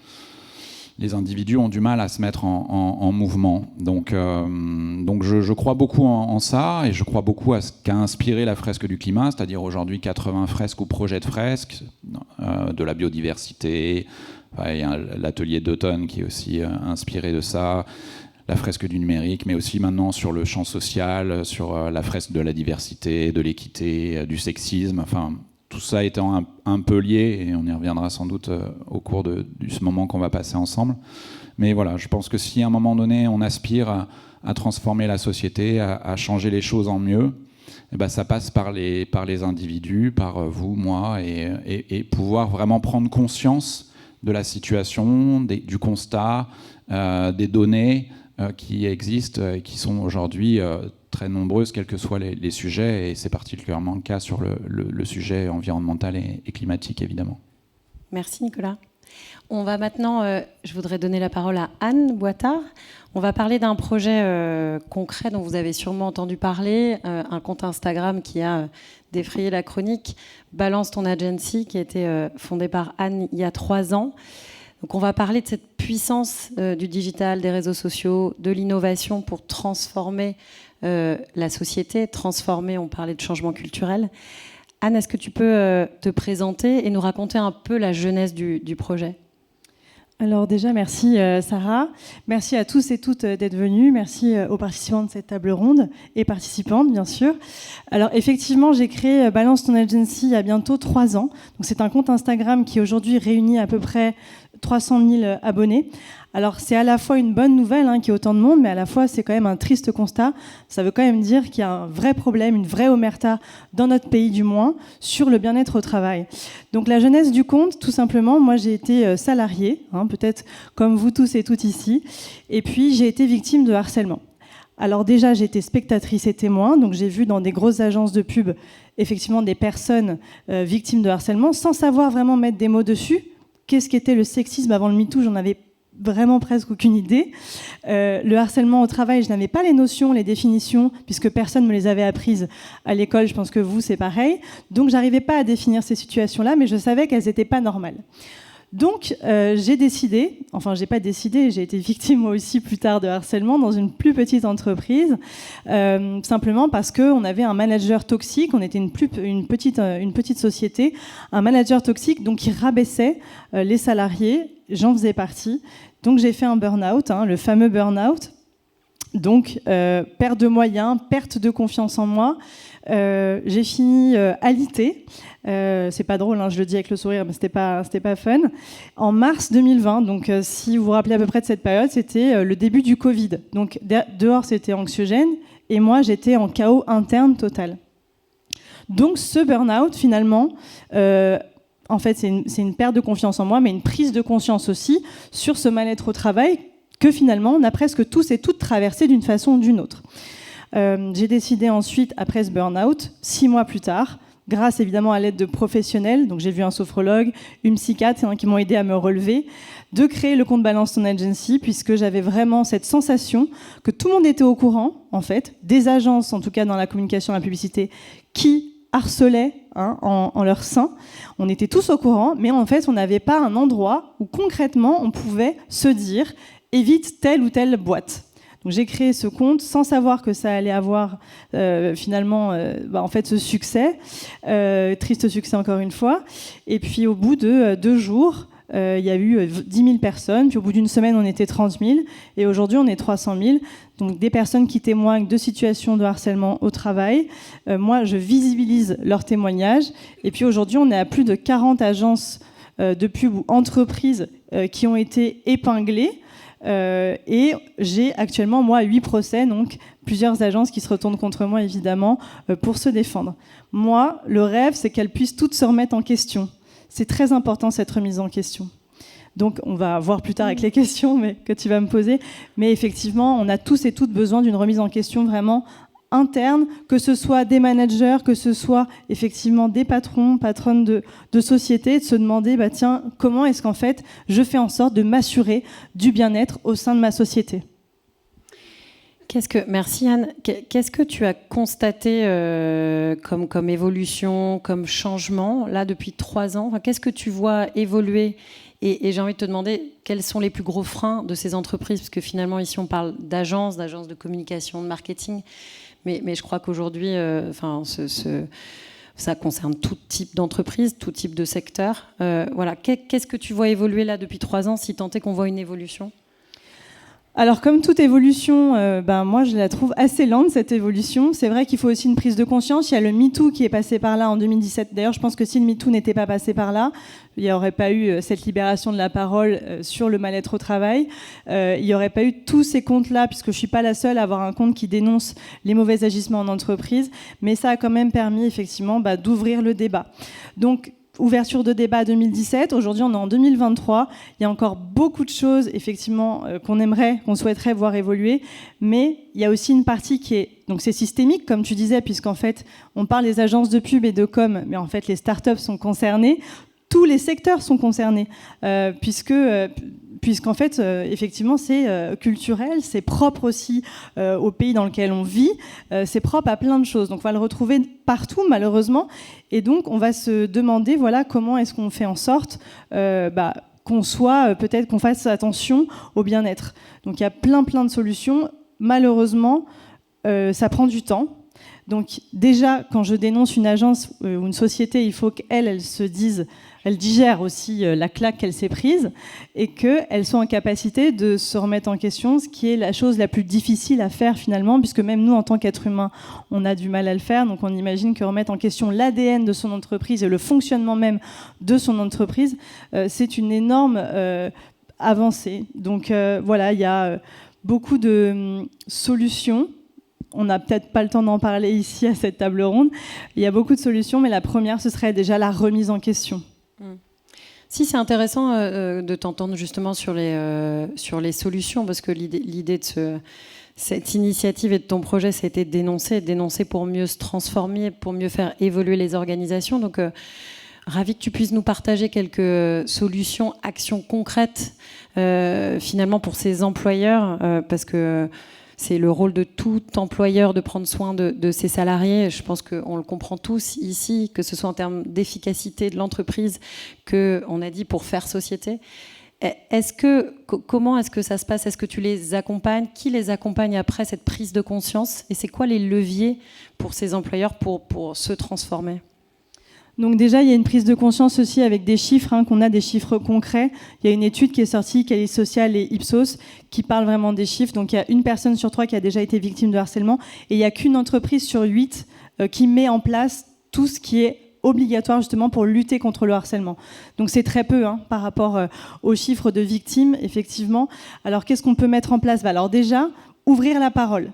Speaker 4: les individus ont du mal à se mettre en mouvement. Donc je crois beaucoup en ça, et je crois beaucoup à ce qu'a inspiré la fresque du climat, c'est-à-dire aujourd'hui 80 fresques ou projets de fresques, de la biodiversité. Enfin, il y a l'atelier d'automne qui est aussi inspiré de ça, la fresque du numérique, mais aussi maintenant sur le champ social, sur la fresque de la diversité, de l'équité, du sexisme. Enfin, tout ça étant un peu lié, et on y reviendra sans doute au cours de ce moment qu'on va passer ensemble. Mais voilà, je pense que si à un moment donné on aspire à transformer la société, à changer les choses en mieux, ça passe par les individus, par vous, moi, et pouvoir vraiment prendre conscience de la situation, du constat, des données qui existent et qui sont aujourd'hui très nombreuses, quels que soient les sujets, et c'est particulièrement le cas sur le sujet environnemental et climatique, évidemment.
Speaker 3: Merci Nicolas. On va maintenant, je voudrais donner la parole à Anne Boitard. On va parler d'un projet concret dont vous avez sûrement entendu parler, un compte Instagram qui a défrayé la chronique, Balance ton agency, qui a été fondé par Anne il y a 3 ans. Donc on va parler de cette puissance du digital, des réseaux sociaux, de l'innovation pour transformer la société, on parlait de changement culturel. Anne, est-ce que tu peux te présenter et nous raconter un peu la genèse du projet ?
Speaker 5: Alors déjà, merci Sarah. Merci à tous et toutes d'être venus. Merci aux participants de cette table ronde et participantes, bien sûr. Alors effectivement, j'ai créé Balance ton agency il y a bientôt 3 ans. Donc c'est un compte Instagram qui aujourd'hui réunit à peu près 300 000 abonnés. Alors c'est à la fois une bonne nouvelle qu'il y ait autant de monde, mais à la fois c'est quand même un triste constat. Ça veut quand même dire qu'il y a un vrai problème, une vraie omerta, dans notre pays du moins, sur le bien-être au travail. Donc la genèse du compte, tout simplement, moi j'ai été salariée, peut-être comme vous tous et toutes ici, et puis j'ai été victime de harcèlement. Alors déjà, j'étais spectatrice et témoin, donc j'ai vu dans des grosses agences de pub, effectivement, des personnes victimes de harcèlement, sans savoir vraiment mettre des mots dessus. Qu'est-ce qu'était le sexisme avant le MeToo ? J'en avais vraiment presque aucune idée. Le harcèlement au travail, je n'avais pas les notions, les définitions, puisque personne ne me les avait apprises à l'école. Je pense que vous, c'est pareil. Donc, j'arrivais pas à définir ces situations-là, mais je savais qu'elles n'étaient pas normales. Donc, j'ai décidé, enfin, j'ai pas décidé, j'ai été victime moi aussi plus tard de harcèlement dans une plus petite entreprise, simplement parce qu'on avait un manager toxique, on était une petite société, un manager toxique donc qui rabaissait les salariés, j'en faisais partie. Donc, j'ai fait un burn-out, le fameux burn-out. Donc, perte de moyens, perte de confiance en moi. J'ai fini alité. C'est pas drôle, je le dis avec le sourire, mais c'était pas fun. En mars 2020, donc si vous vous rappelez à peu près de cette période, c'était le début du Covid. Donc dehors, c'était anxiogène, et moi, j'étais en chaos interne total. Donc ce burn-out, finalement, en fait, c'est une perte de confiance en moi, mais une prise de conscience aussi sur ce mal-être au travail que finalement, on a presque tous et toutes traversé d'une façon ou d'une autre. J'ai décidé ensuite, après ce burn-out, 6 mois plus tard, grâce évidemment à l'aide de professionnels, donc j'ai vu un sophrologue, une psychiatre qui m'ont aidé à me relever, de créer le compte Balance ton agency, puisque j'avais vraiment cette sensation que tout le monde était au courant, en fait, des agences, en tout cas dans la communication et la publicité, qui harcelaient en leur sein. On était tous au courant, mais en fait, on n'avait pas un endroit où concrètement on pouvait se dire « évite telle ou telle boîte ». Donc, j'ai créé ce compte sans savoir que ça allait avoir finalement en fait, ce succès, triste succès encore une fois. Et puis au bout de 2 jours, il y a eu 10 000 personnes, puis au bout d'une semaine on était 30 000, et aujourd'hui on est 300 000. Donc des personnes qui témoignent de situations de harcèlement au travail. Moi je visibilise leurs témoignages, et puis aujourd'hui on est à plus de 40 agences de pub ou entreprises qui ont été épinglées. Et j'ai actuellement, moi, 8 procès, donc plusieurs agences qui se retournent contre moi, évidemment, pour se défendre. Moi, le rêve, c'est qu'elles puissent toutes se remettre en question. C'est très important, cette remise en question. Donc, on va voir plus tard avec les questions que tu vas me poser. Mais effectivement, on a tous et toutes besoin d'une remise en question vraiment interne, que ce soit des managers, que ce soit effectivement des patronnes de société, de se demander, tiens, comment est-ce qu'en fait, je fais en sorte de m'assurer du bien-être au sein de ma société.
Speaker 3: Merci Anne. Qu'est-ce que tu as constaté comme évolution, comme changement, là, depuis 3 ans ? Qu'est-ce que tu vois évoluer ? Et j'ai envie de te demander, quels sont les plus gros freins de ces entreprises ? Parce que finalement, ici, on parle d'agences de communication, de marketing. Mais je crois qu'aujourd'hui, ça concerne tout type d'entreprise, tout type de secteur. Voilà. Qu'est-ce que tu vois évoluer là depuis 3 ans, si tant est qu'on voit une évolution ?
Speaker 5: Alors, comme toute évolution, moi, je la trouve assez lente, cette évolution. C'est vrai qu'il faut aussi une prise de conscience. Il y a le MeToo qui est passé par là en 2017. D'ailleurs, je pense que si le MeToo n'était pas passé par là, il n'y aurait pas eu cette libération de la parole sur le mal-être au travail. Il n'y aurait pas eu tous ces comptes-là, puisque je ne suis pas la seule à avoir un compte qui dénonce les mauvais agissements en entreprise. Mais ça a quand même permis, effectivement, d'ouvrir le débat. Donc, ouverture de débat 2017, aujourd'hui on est en 2023, il y a encore beaucoup de choses effectivement qu'on souhaiterait voir évoluer, mais il y a aussi une partie qui est, donc c'est systémique comme tu disais, puisqu'en fait on parle des agences de pub et de com, mais en fait les startups sont concernées, tous les secteurs sont concernés, puisqu'en fait, effectivement, c'est culturel, c'est propre aussi au pays dans lequel on vit, c'est propre à plein de choses. Donc, on va le retrouver partout, malheureusement. Et donc, on va se demander, voilà, comment est-ce qu'on fait en sorte qu'on soit, peut-être qu'on fasse attention au bien-être. Donc, il y a plein de solutions. Malheureusement, ça prend du temps. Donc, déjà, quand je dénonce une agence ou une société, il faut qu'elle se dise... Elle digère aussi la claque qu'elle s'est prise et qu'elles sont en capacité de se remettre en question, ce qui est la chose la plus difficile à faire finalement, puisque même nous, en tant qu'êtres humains, on a du mal à le faire. Donc on imagine que remettre en question l'ADN de son entreprise et le fonctionnement même de son entreprise, c'est une énorme avancée. Donc voilà, il y a beaucoup de solutions. On n'a peut-être pas le temps d'en parler ici à cette table ronde. Il y a beaucoup de solutions, mais la première, ce serait déjà la remise en question.
Speaker 3: Si, c'est intéressant de t'entendre justement sur les solutions, parce que l'idée de cette initiative et de ton projet, c'était de dénoncer pour mieux se transformer, pour mieux faire évoluer les organisations. Donc, ravi que tu puisses nous partager quelques solutions, actions concrètes, finalement, pour ces employeurs, parce que c'est le rôle de tout employeur de prendre soin de ses salariés. Je pense qu'on le comprend tous ici, que ce soit en termes d'efficacité de l'entreprise, qu'on a dit pour faire société. Comment est-ce que ça se passe? Est-ce que tu les accompagnes? Qui les accompagne après cette prise de conscience? Et c'est quoi les leviers pour ces employeurs pour se transformer?
Speaker 5: Donc déjà, il y a une prise de conscience aussi avec des chiffres, qu'on a des chiffres concrets. Il y a une étude qui est sortie, Qualis Social et Ipsos, qui parle vraiment des chiffres. Donc il y a 1 personne sur 3 qui a déjà été victime de harcèlement, et il n'y a qu'une entreprise sur 8 qui met en place tout ce qui est obligatoire justement pour lutter contre le harcèlement. Donc c'est très peu par rapport aux chiffres de victimes, effectivement. Alors qu'est-ce qu'on peut mettre en place? Alors déjà, ouvrir la parole.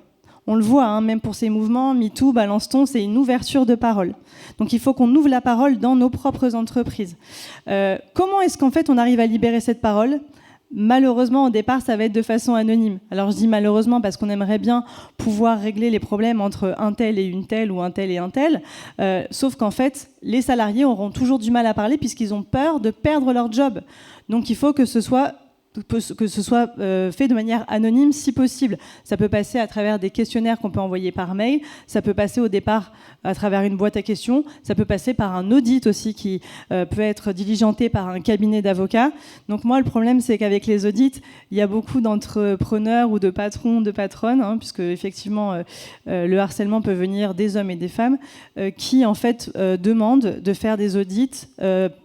Speaker 5: On le voit, même pour ces mouvements, MeToo, Balance-Ton, c'est une ouverture de parole. Donc il faut qu'on ouvre la parole dans nos propres entreprises. Comment est-ce qu'en fait on arrive à libérer cette parole? Malheureusement, au départ, ça va être de façon anonyme. Alors je dis malheureusement parce qu'on aimerait bien pouvoir régler les problèmes entre un tel et une telle ou un tel et un tel. Sauf qu'en fait, les salariés auront toujours du mal à parler puisqu'ils ont peur de perdre leur job. Donc il faut que ce soit fait de manière anonyme si possible. Ça peut passer à travers des questionnaires qu'on peut envoyer par mail, ça peut passer au départ à travers une boîte à questions, ça peut passer par un audit aussi qui peut être diligenté par un cabinet d'avocats. Donc moi, le problème, c'est qu'avec les audits, il y a beaucoup d'entrepreneurs ou de patrons, de patronnes, puisque effectivement, le harcèlement peut venir des hommes et des femmes, qui en fait demandent de faire des audits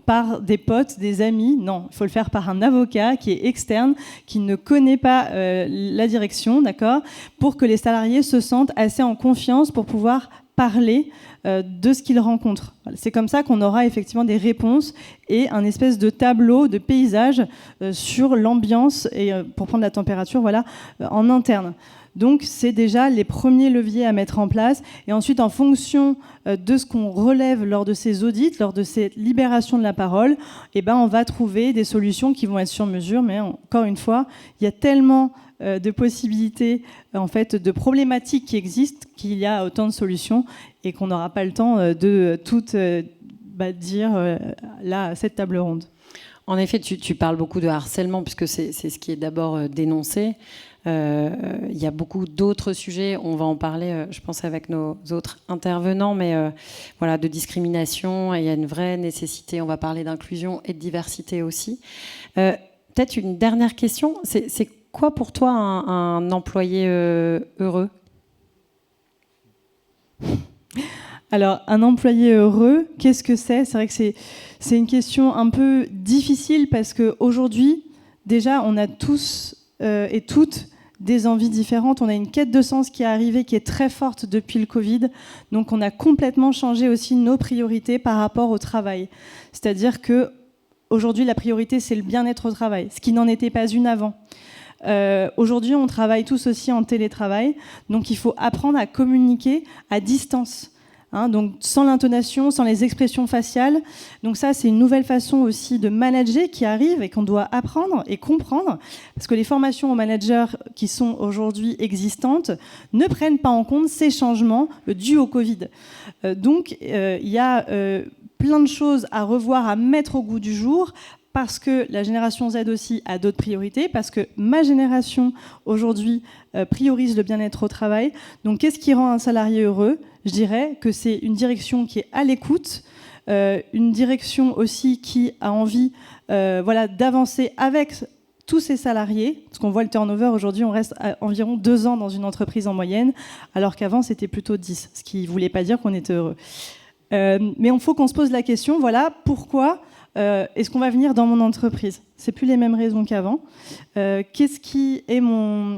Speaker 5: par des potes, des amis. Non, il faut le faire par un avocat qui est externe, qui ne connaît pas la direction, d'accord, pour que les salariés se sentent assez en confiance pour pouvoir parler de ce qu'ils rencontrent. C'est comme ça qu'on aura effectivement des réponses et un espèce de tableau, de paysage sur l'ambiance et pour prendre la température, voilà, en interne. Donc, c'est déjà les premiers leviers à mettre en place. Et ensuite, en fonction de ce qu'on relève lors de ces audits, lors de cette libération de la parole, on va trouver des solutions qui vont être sur mesure. Mais encore une fois, il y a tellement de possibilités, en fait, de problématiques qui existent qu'il y a autant de solutions et qu'on n'aura pas le temps de toutes dire là, à cette table ronde.
Speaker 3: En effet, tu parles beaucoup de harcèlement puisque c'est ce qui est d'abord dénoncé. Il y a beaucoup d'autres sujets, on va en parler, je pense, avec nos autres intervenants, mais voilà, de discrimination, et il y a une vraie nécessité, on va parler d'inclusion et de diversité aussi. Peut-être une dernière question, c'est quoi pour toi un employé heureux ?
Speaker 5: Alors, un employé heureux, qu'est-ce que c'est ? C'est vrai que c'est une question un peu difficile parce qu'aujourd'hui, déjà, on a tous et toutes des envies différentes. On a une quête de sens qui est arrivée, qui est très forte depuis le Covid. Donc on a complètement changé aussi nos priorités par rapport au travail. C'est-à-dire que aujourd'hui, la priorité, c'est le bien-être au travail, ce qui n'en était pas une avant. Aujourd'hui, on travaille tous aussi en télétravail, donc il faut apprendre à communiquer à distance. Donc sans l'intonation, sans les expressions faciales. Donc ça, c'est une nouvelle façon aussi de manager qui arrive et qu'on doit apprendre et comprendre, parce que les formations aux managers qui sont aujourd'hui existantes ne prennent pas en compte ces changements dus au Covid. Donc il y a plein de choses à revoir, à mettre au goût du jour, parce que la génération Z aussi a d'autres priorités, parce que ma génération aujourd'hui priorise le bien-être au travail. Donc qu'est-ce qui rend un salarié heureux ? Je dirais que c'est une direction qui est à l'écoute, une direction aussi qui a envie d'avancer avec tous ses salariés, parce qu'on voit le turnover aujourd'hui, on reste à environ 2 ans dans une entreprise en moyenne, alors qu'avant c'était plutôt 10, ce qui ne voulait pas dire qu'on était heureux. Mais il faut qu'on se pose la question, pourquoi est-ce qu'on va venir dans mon entreprise ? C'est plus les mêmes raisons qu'avant. Qu'est-ce qui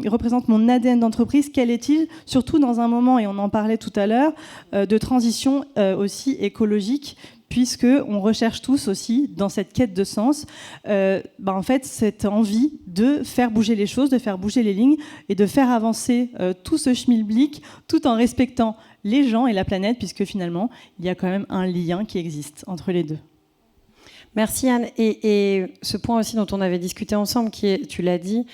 Speaker 5: représente mon ADN d'entreprise ? Quel est-il ? Surtout dans un moment, et on en parlait tout à l'heure, de transition aussi écologique, puisqu'on recherche tous aussi, dans cette quête de sens, en fait, cette envie de faire bouger les choses, de faire bouger les lignes, et de faire avancer tout ce schmilblick, tout en respectant les gens et la planète, puisque finalement, il y a quand même un lien qui existe entre les deux.
Speaker 3: Merci Anne. Et ce point aussi dont on avait discuté ensemble, qui est, tu l'as dit,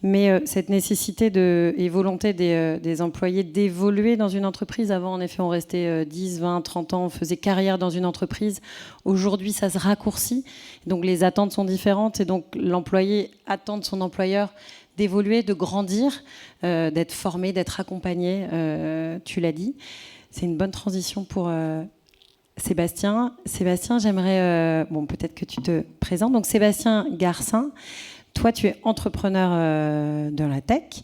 Speaker 3: mais cette nécessité et volonté des employés d'évoluer dans une entreprise. Avant, en effet, on restait 10, 20, 30 ans, on faisait carrière dans une entreprise. Aujourd'hui, ça se raccourcit. Donc les attentes sont différentes et donc l'employé attend de son employeur d'évoluer, de grandir, d'être formé, d'être accompagné, tu l'as dit. C'est une bonne transition pour... Sébastien, j'aimerais... peut-être que tu te présentes. Donc, Sébastien Garcin, toi, tu es entrepreneur dans la tech.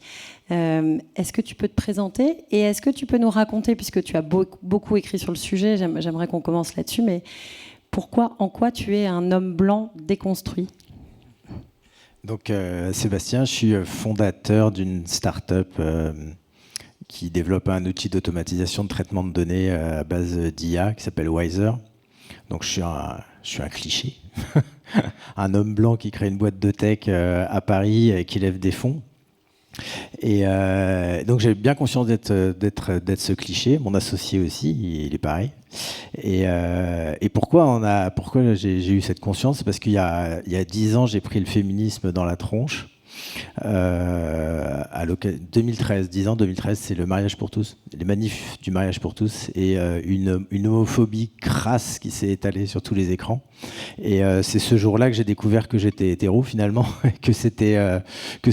Speaker 3: Est-ce que tu peux te présenter et est-ce que tu peux nous raconter, puisque tu as beaucoup écrit sur le sujet, j'aimerais qu'on commence là-dessus, mais en quoi tu es un homme blanc déconstruit ?
Speaker 6: Donc, Sébastien, je suis fondateur d'une start-up qui développe un outil d'automatisation de traitement de données à base d'IA qui s'appelle Wiser. Donc je suis un cliché, un homme blanc qui crée une boîte de tech à Paris et qui lève des fonds. Et donc j'ai bien conscience d'être ce cliché. Mon associé aussi, il est pareil. Et pourquoi j'ai eu cette conscience ? C'est parce qu'il y a 10 ans, j'ai pris le féminisme dans la tronche. 2013, 10 ans, 2013, c'est le mariage pour tous, les manifs du mariage pour tous et une homophobie crasse qui s'est étalée sur tous les écrans. Et c'est ce jour-là que j'ai découvert que j'étais hétéro finalement, que ce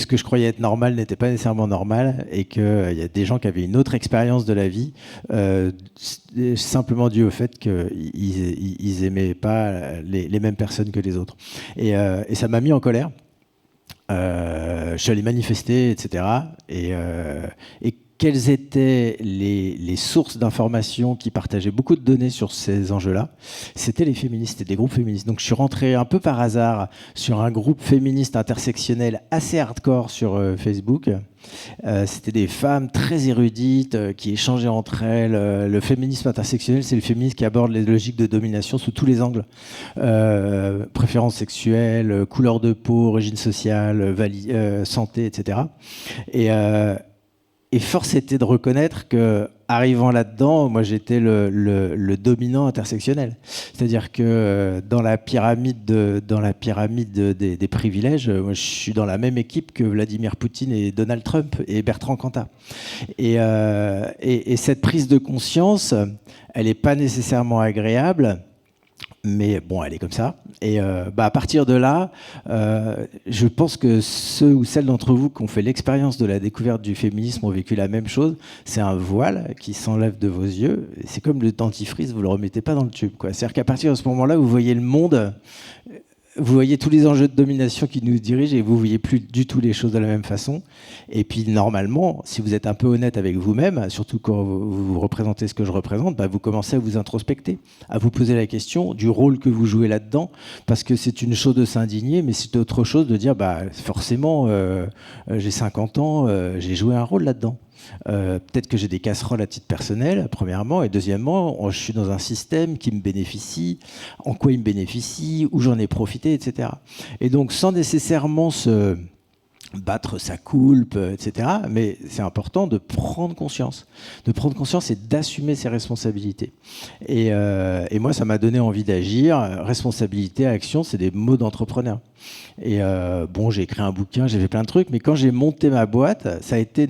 Speaker 6: que je croyais être normal n'était pas nécessairement normal et qu'il y a des gens qui avaient une autre expérience de la vie, simplement dû au fait qu'ils aimaient pas les mêmes personnes que les autres. Et ça m'a mis en colère. Je suis allé manifester, etc. Et quelles étaient les sources d'informations qui partageaient beaucoup de données sur ces enjeux-là ? C'était les féministes et des groupes féministes. Donc je suis rentré un peu par hasard sur un groupe féministe intersectionnel assez hardcore sur Facebook. C'était des femmes très érudites qui échangeaient entre elles. Le féminisme intersectionnel, c'est le féminisme qui aborde les logiques de domination sous tous les angles. Préférences sexuelles, couleur de peau, origine sociale, santé, etc. Et force était de reconnaître que, arrivant là-dedans, moi j'étais le dominant intersectionnel. C'est-à-dire que dans la pyramide des privilèges, moi je suis dans la même équipe que Vladimir Poutine et Donald Trump et Bertrand Cantat. Et cette prise de conscience, elle n'est pas nécessairement agréable. Mais bon, elle est comme ça. Et à partir de là, je pense que ceux ou celles d'entre vous qui ont fait l'expérience de la découverte du féminisme ont vécu la même chose. C'est un voile qui s'enlève de vos yeux. C'est comme le dentifrice, vous ne le remettez pas dans le tube, quoi. C'est-à-dire qu'à partir de ce moment-là, vous voyez le monde vous voyez tous les enjeux de domination qui nous dirigent et vous ne voyez plus du tout les choses de la même façon. Et puis normalement, si vous êtes un peu honnête avec vous-même, surtout quand vous représentez ce que je représente, bah, vous commencez à vous introspecter, à vous poser la question du rôle que vous jouez là-dedans, parce que c'est une chose de s'indigner, mais c'est autre chose de dire bah, forcément, j'ai 50 ans, j'ai joué un rôle là-dedans. Peut-être que j'ai des casseroles à titre personnel, premièrement, et deuxièmement, je suis dans un système qui me bénéficie, en quoi il me bénéficie, où j'en ai profité, etc. Et donc, sans nécessairement se battre sa coulpe, etc. Mais c'est important de prendre conscience et d'assumer ses responsabilités. Et moi, ça m'a donné envie d'agir. Responsabilité, action, c'est des mots d'entrepreneur. Et bon, j'ai écrit un bouquin, j'ai fait plein de trucs, mais quand j'ai monté ma boîte, ça a été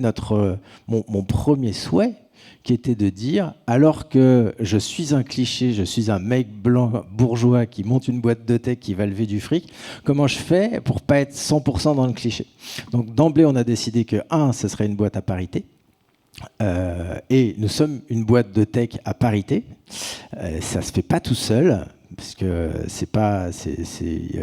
Speaker 6: mon premier souhait, qui était de dire, alors que je suis un cliché, je suis un mec blanc bourgeois qui monte une boîte de tech qui va lever du fric, comment je fais pour pas être 100% dans le cliché? Donc d'emblée, on a décidé que, ce serait une boîte à parité. Et nous sommes une boîte de tech à parité. Ça se fait pas tout seul, parce que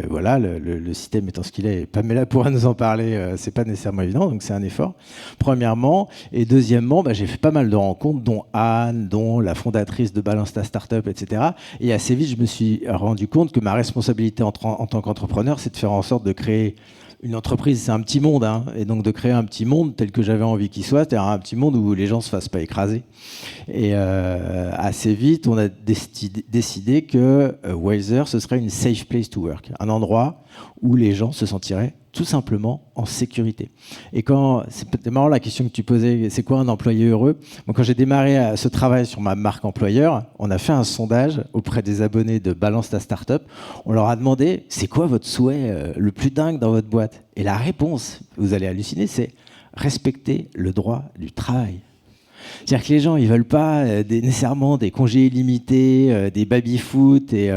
Speaker 6: voilà, le système étant ce qu'il est, Pamela pourra nous en parler, c'est pas nécessairement évident, donc c'est un effort, premièrement. Et deuxièmement, j'ai fait pas mal de rencontres, dont Anne, dont la fondatrice de Balance ta Startup, etc. Et assez vite, je me suis rendu compte que ma responsabilité en tant qu'entrepreneur, c'est de faire en sorte de créer une entreprise, c'est un petit monde, hein, et donc de créer un petit monde tel que j'avais envie qu'il soit, c'est-à-dire un petit monde où les gens ne se fassent pas écraser. Et assez vite, on a décidé que Wiser, ce serait une safe place to work, un endroit où les gens se sentiraient tout simplement en sécurité. Et c'était marrant la question que tu posais, c'est quoi un employé heureux? Moi, quand j'ai démarré ce travail sur ma marque employeur, on a fait un sondage auprès des abonnés de Balance ta Startup. On leur a demandé, c'est quoi votre souhait le plus dingue dans votre boîte? Et la réponse, vous allez halluciner, c'est respecter le droit du travail. C'est-à-dire que les gens, ils veulent pas nécessairement des congés illimités, des baby-foot et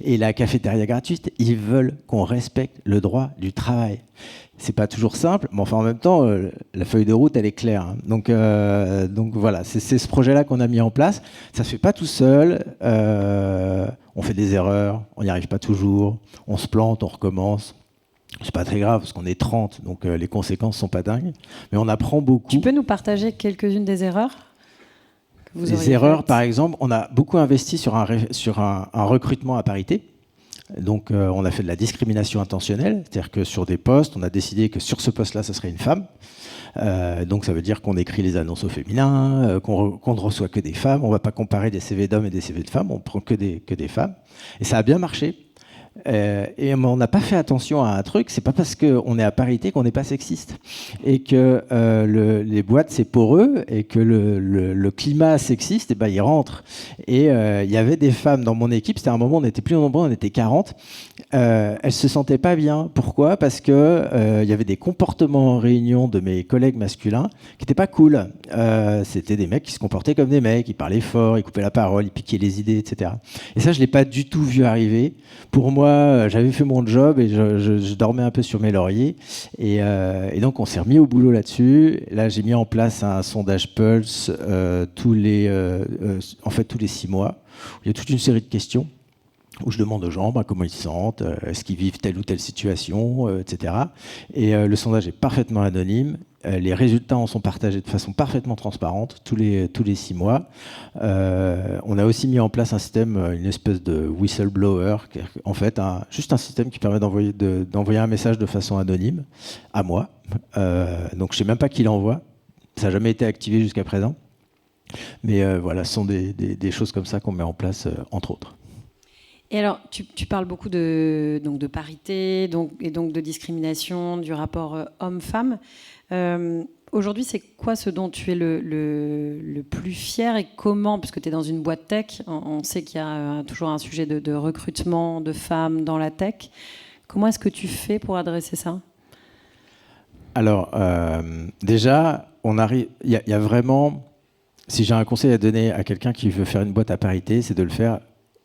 Speaker 6: la cafétéria gratuite. Ils veulent qu'on respecte le droit du travail. C'est pas toujours simple, mais enfin en même temps, la feuille de route, elle est claire. Hein. Donc voilà, c'est ce projet-là qu'on a mis en place. Ça se fait pas tout seul. On fait des erreurs, on n'y arrive pas toujours. On se plante, on recommence. C'est pas très grave parce qu'on est 30, donc les conséquences sont pas dingues. Mais on apprend beaucoup.
Speaker 3: Tu peux nous partager quelques-unes des erreurs que vous auriez
Speaker 6: Les erreurs,
Speaker 3: faites?
Speaker 6: par exemple, on a beaucoup investi sur un recrutement à parité. Donc on a fait de la discrimination intentionnelle, c'est-à-dire que sur des postes, on a décidé que sur ce poste-là, ce serait une femme. Donc ça veut dire qu'on écrit les annonces au féminin, qu'on ne reçoit que des femmes. On ne va pas comparer des CV d'hommes et des CV de femmes, on prend que des femmes. Et ça a bien marché. Et on n'a pas fait attention à un truc, c'est pas parce qu'on est à parité qu'on n'est pas sexiste. Et que les boîtes, c'est poreux, et que le climat sexiste, il rentre. Et il y avait des femmes dans mon équipe, c'était un moment où on était plus nombreux, on était 40. Elles se sentaient pas bien. Pourquoi? Parce que il y avait des comportements en réunion de mes collègues masculins qui n'étaient pas cool. C'était des mecs qui se comportaient comme des mecs, ils parlaient fort, ils coupaient la parole, ils piquaient les idées, etc. Et ça, je l'ai pas du tout vu arriver. Pour moi, j'avais fait mon job et je dormais un peu sur mes lauriers. Et donc, on s'est remis au boulot là-dessus. Là, j'ai mis en place un sondage Pulse tous les 6 mois. Il y a toute une série de questions où je demande aux gens comment ils se sentent, est-ce qu'ils vivent telle ou telle situation, etc. Et le sondage est parfaitement anonyme. Les résultats en sont partagés de façon parfaitement transparente tous les 6 mois. On a aussi mis en place un système, une espèce de whistleblower, en fait juste un système qui permet d'envoyer un message de façon anonyme à moi. Donc je ne sais même pas qui l'envoie. Ça n'a jamais été activé jusqu'à présent. Mais voilà, ce sont des choses comme ça qu'on met en place, entre autres.
Speaker 3: Et alors, tu parles beaucoup de parité et donc de discrimination, du rapport homme-femme. Aujourd'hui, c'est quoi ce dont tu es le plus fier et comment, puisque tu es dans une boîte tech, on sait qu'il y a toujours un sujet de recrutement de femmes dans la tech. Comment est-ce que tu fais pour adresser ça?
Speaker 6: Alors, déjà, il y a vraiment... Si j'ai un conseil à donner à quelqu'un qui veut faire une boîte à parité, c'est de le faire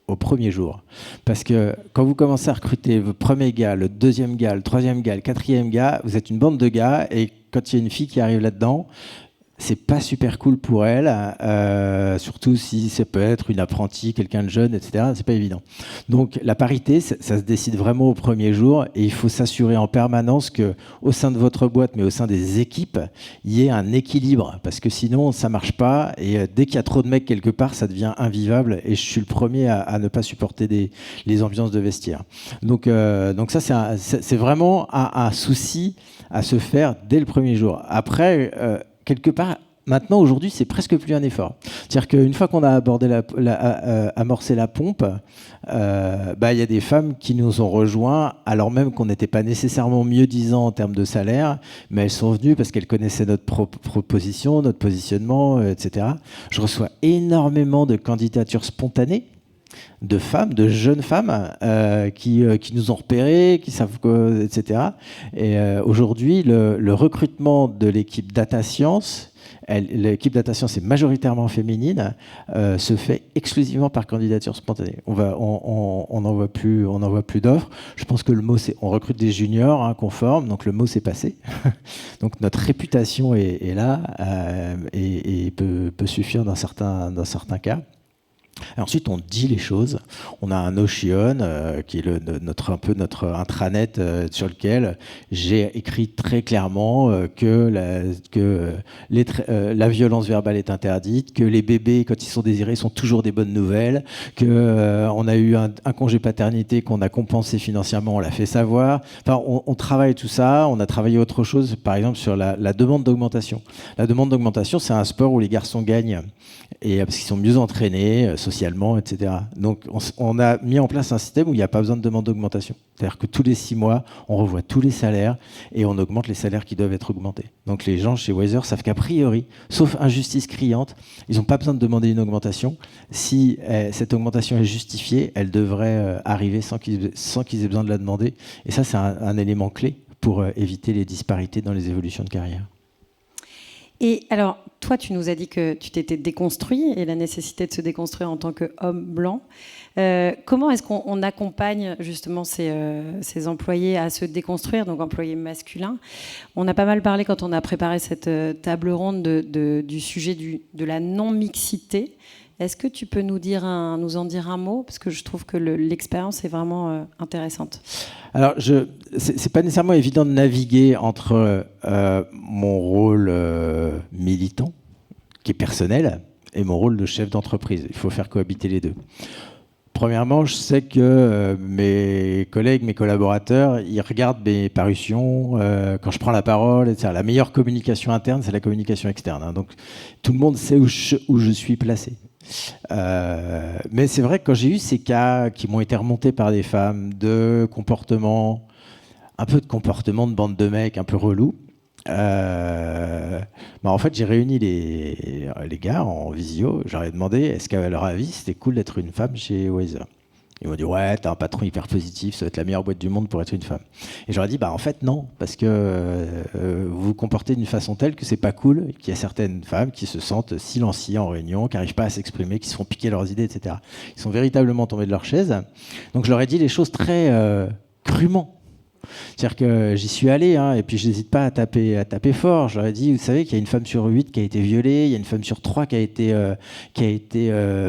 Speaker 6: au premier jour. Parce que quand vous commencez à recruter le premier gars, le deuxième gars, le troisième gars, le quatrième gars, vous êtes une bande de gars, et quand il y a une fille qui arrive là-dedans, c'est pas super cool pour elle, surtout si ça peut être une apprentie, quelqu'un de jeune, etc. C'est pas évident. Donc la parité, ça se décide vraiment au premier jour, et il faut s'assurer en permanence que, au sein de votre boîte, mais au sein des équipes, il y ait un équilibre, parce que sinon ça marche pas. Et dès qu'il y a trop de mecs quelque part, ça devient invivable. Et je suis le premier à ne pas supporter les ambiances de vestiaire. Donc ça, c'est vraiment un souci à se faire dès le premier jour. Après, quelque part, maintenant, aujourd'hui, c'est presque plus un effort. C'est-à-dire qu'une fois qu'on a amorcé la pompe, y a des femmes qui nous ont rejoints, alors même qu'on n'était pas nécessairement mieux disant en termes de salaire, mais elles sont venues parce qu'elles connaissaient notre proposition, notre positionnement, etc. Je reçois énormément de candidatures spontanées de femmes, de jeunes femmes qui nous ont repérés, qui savent quoi, etc. Et aujourd'hui, le recrutement de l'équipe Data Science, l'équipe Data Science est majoritairement féminine, se fait exclusivement par candidature spontanée. On n'en voit plus d'offres. Je pense que le mot, c'est on recrute des juniors qu'on forme, donc le mot s'est passé. Donc notre réputation est là et peut suffire dans certains cas. Et ensuite, on dit les choses. On a un Notion qui est notre intranet sur lequel j'ai écrit très clairement que la violence verbale est interdite, que les bébés, quand ils sont désirés, sont toujours des bonnes nouvelles, qu'on a eu un congé paternité qu'on a compensé financièrement, on l'a fait savoir. Enfin, on travaille tout ça. On a travaillé autre chose, par exemple, sur la demande d'augmentation. La demande d'augmentation, c'est un sport où les garçons gagnent, et parce qu'ils sont mieux entraînés socialement, etc. Donc on a mis en place un système où il n'y a pas besoin de demande d'augmentation. C'est-à-dire que tous les 6 mois, on revoit tous les salaires et on augmente les salaires qui doivent être augmentés. Donc les gens chez Wiser savent qu'a priori, sauf injustice criante, ils n'ont pas besoin de demander une augmentation. Si cette augmentation est justifiée, elle devrait arriver sans qu'ils aient besoin de la demander. Et ça, c'est un élément clé pour éviter les disparités dans les évolutions de carrière.
Speaker 3: Et alors, toi, tu nous as dit que tu t'étais déconstruit et la nécessité de se déconstruire en tant qu'homme blanc. Comment est-ce qu'on accompagne justement ces employés à se déconstruire, donc employés masculins? On a pas mal parlé quand on a préparé cette table ronde du sujet de la non-mixité. Est-ce que tu peux nous en dire un mot? Parce que je trouve que l'expérience est vraiment intéressante.
Speaker 6: Alors, c'est pas nécessairement évident de naviguer entre mon rôle militant, qui est personnel, et mon rôle de chef d'entreprise. Il faut faire cohabiter les deux. Premièrement, je sais que mes collègues, mes collaborateurs, ils regardent mes parutions quand je prends la parole, etc. La meilleure communication interne, c'est la communication externe. Hein. Donc, tout le monde sait où je suis placé. Mais c'est vrai que quand j'ai eu ces cas qui m'ont été remontés par des femmes de comportement, un peu de comportement de bande de mecs un peu relous, en fait j'ai réuni les gars en visio, j'aurais demandé est-ce qu'à leur avis c'était cool d'être une femme chez Wiser. Ils m'ont dit ouais, t'as un patron hyper positif, ça va être la meilleure boîte du monde pour être une femme. Et j'aurais dit en fait non, parce que vous vous comportez d'une façon telle que c'est pas cool, qu'il y a certaines femmes qui se sentent silenciées en réunion, qui n'arrivent pas à s'exprimer, qui se font piquer leurs idées, etc. Ils sont véritablement tombés de leur chaise. Donc je leur ai dit les choses très crûment. C'est-à-dire que j'y suis allé, et puis je n'hésite pas à taper fort. Je leur ai dit, vous savez qu'il y a une femme sur 8 qui a été violée, il y a une femme sur 3 qui a été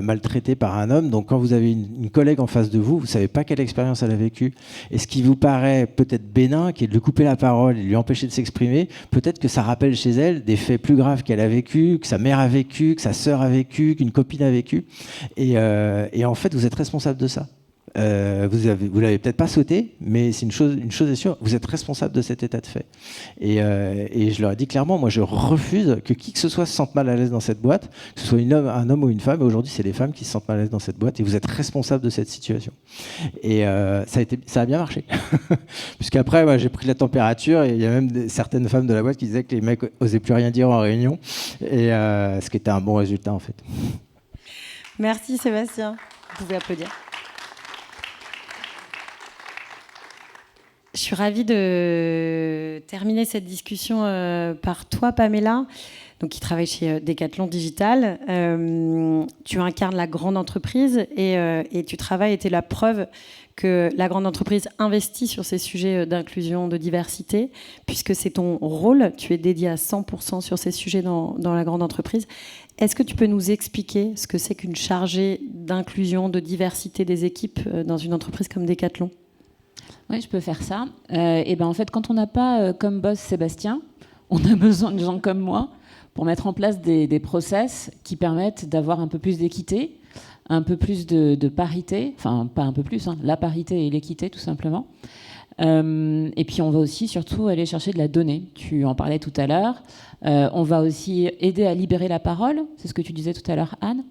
Speaker 6: maltraitée par un homme. Donc quand vous avez une collègue en face de vous, vous ne savez pas quelle expérience elle a vécue. Et ce qui vous paraît peut-être bénin, qui est de lui couper la parole et de lui empêcher de s'exprimer, peut-être que ça rappelle chez elle des faits plus graves qu'elle a vécu, que sa mère a vécu, que sa sœur a vécu, qu'une copine a vécu. Et en fait, vous êtes responsable de ça. Vous l'avez peut-être pas souhaité, mais c'est une chose est sûre, vous êtes responsable de cet état de fait. Et je leur ai dit clairement, moi je refuse que qui que ce soit se sente mal à l'aise dans cette boîte, que ce soit un homme ou une femme. Et aujourd'hui, c'est les femmes qui se sentent mal à l'aise dans cette boîte, et vous êtes responsable de cette situation. Et ça a bien marché, puisqu'après, j'ai pris la température, et il y a même certaines femmes de la boîte qui disaient que les mecs osaient plus rien dire en réunion, et ce qui était un bon résultat en fait.
Speaker 3: Merci Sébastien. Vous pouvez applaudir. Je suis ravie de terminer cette discussion par toi, Pamela, donc, qui travaille chez Decathlon Digital. Tu incarnes la grande entreprise et tu travailles, et tu es la preuve que la grande entreprise investit sur ces sujets d'inclusion, de diversité, puisque c'est ton rôle, tu es dédié à 100% sur ces sujets dans la grande entreprise. Est-ce que tu peux nous expliquer ce que c'est qu'une chargée d'inclusion, de diversité des équipes dans une entreprise comme Decathlon ?
Speaker 7: Oui, je peux faire ça. Et ben en fait, quand on n'a pas comme boss Sébastien, on a besoin de gens comme moi pour mettre en place des process qui permettent d'avoir un peu plus d'équité, un peu plus de parité, enfin pas un peu plus, la parité et l'équité tout simplement. Et puis on va aussi surtout aller chercher de la donnée. Tu en parlais tout à l'heure. On va aussi aider à libérer la parole, c'est ce que tu disais tout à l'heure, Anne.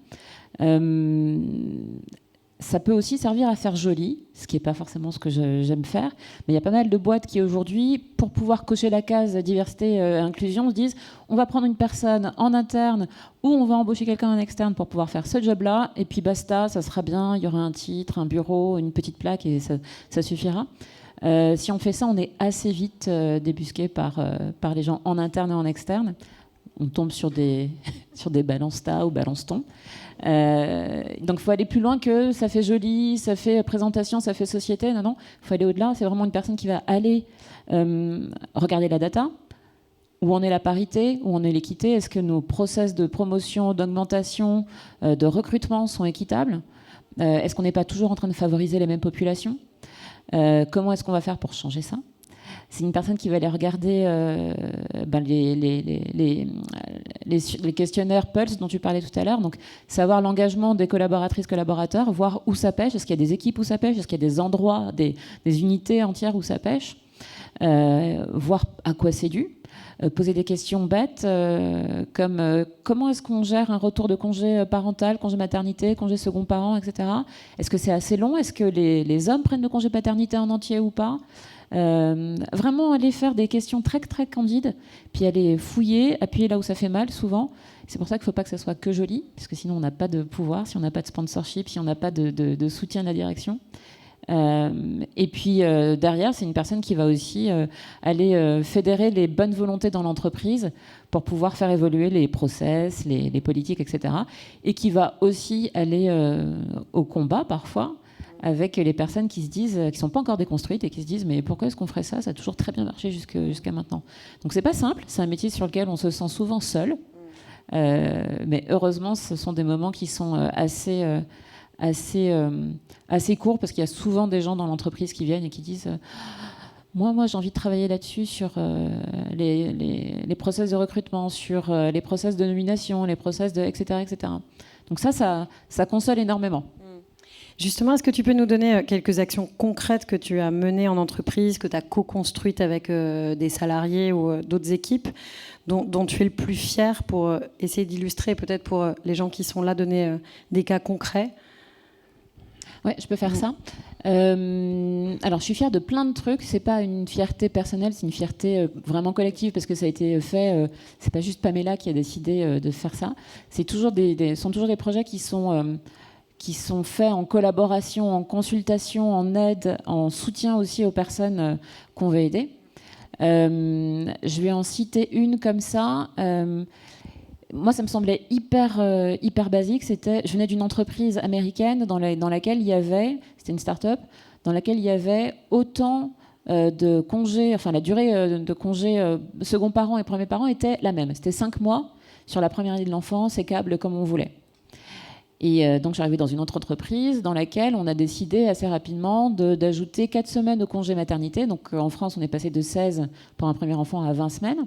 Speaker 7: Ça peut aussi servir à faire joli, ce qui n'est pas forcément ce que j'aime faire. Mais il y a pas mal de boîtes qui aujourd'hui, pour pouvoir cocher la case diversité inclusion, se disent on va prendre une personne en interne ou on va embaucher quelqu'un en externe pour pouvoir faire ce job-là, et puis basta, ça sera bien, il y aura un titre, un bureau, une petite plaque et ça suffira. Si on fait ça, on est assez vite débusqué par les gens en interne et en externe. On tombe sur des balance-tas ou balance-ton. Donc il faut aller plus loin que ça fait joli, ça fait présentation, ça fait société. Non, il faut aller au-delà. C'est vraiment une personne qui va aller regarder la data, où en est la parité, où en est l'équité. Est-ce que nos process de promotion, d'augmentation, de recrutement sont équitables ? Est-ce qu'on n'est pas toujours en train de favoriser les mêmes populations ? Comment est-ce qu'on va faire pour changer ça ? C'est une personne qui va aller regarder les questionnaires Pulse dont tu parlais tout à l'heure. Donc, savoir l'engagement des collaboratrices, collaborateurs, voir où ça pêche. Est-ce qu'il y a des équipes où ça pêche ? Est-ce qu'il y a des endroits, des unités entières où ça pêche ? Voir à quoi c'est dû. Poser des questions bêtes comme comment est-ce qu'on gère un retour de congé parental, congé maternité, congé second parent, etc. Est-ce que c'est assez long ? Est-ce que les hommes prennent le congé paternité en entier ou pas ? Vraiment aller faire des questions très très candides, puis aller fouiller, appuyer là où ça fait mal souvent. C'est pour ça qu'il ne faut pas que ça soit que joli, parce que sinon on n'a pas de pouvoir, si on n'a pas de sponsorship, si on n'a pas de soutien de la direction. Et puis derrière, c'est une personne qui va aussi aller fédérer les bonnes volontés dans l'entreprise pour pouvoir faire évoluer les process, les politiques, etc. Et qui va aussi aller au combat parfois avec les personnes qui se disent, qui sont pas encore déconstruites et qui se disent mais pourquoi est-ce qu'on ferait ça ? Ça a toujours très bien marché jusqu'à maintenant. Donc c'est pas simple, c'est un métier sur lequel on se sent souvent seul, mais heureusement ce sont des moments qui sont assez courts parce qu'il y a souvent des gens dans l'entreprise qui viennent et qui disent moi j'ai envie de travailler là-dessus sur les process de recrutement, sur les process de nomination, les process de etc. Donc ça console énormément.
Speaker 3: Justement, est-ce que tu peux nous donner quelques actions concrètes que tu as menées en entreprise, que tu as co-construites avec des salariés ou d'autres équipes, dont tu es le plus fier pour essayer d'illustrer, peut-être pour les gens qui sont là, donner des cas concrets ?
Speaker 7: Oui, je peux faire ça. Alors, je suis fière de plein de trucs. C'est pas une fierté personnelle, c'est une fierté vraiment collective parce que ça a été fait. C'est pas juste Pamela qui a décidé de faire ça. C'est toujours sont toujours des projets qui sont faits en collaboration, en consultation, en aide, en soutien aussi aux personnes qu'on veut aider. Je vais en citer une comme ça. Moi, ça me semblait hyper basique. Je venais d'une entreprise américaine dans laquelle il y avait, c'était une start-up, dans laquelle il y avait autant de congés, enfin la durée de congés second parent et premier parent était la même. C'était 5 mois sur la première année de l'enfant, sécable comme on voulait. Et donc j'arrivais dans une autre entreprise dans laquelle on a décidé assez rapidement d'ajouter 4 semaines de congé maternité. Donc en France, on est passé de 16 pour un premier enfant à 20 semaines.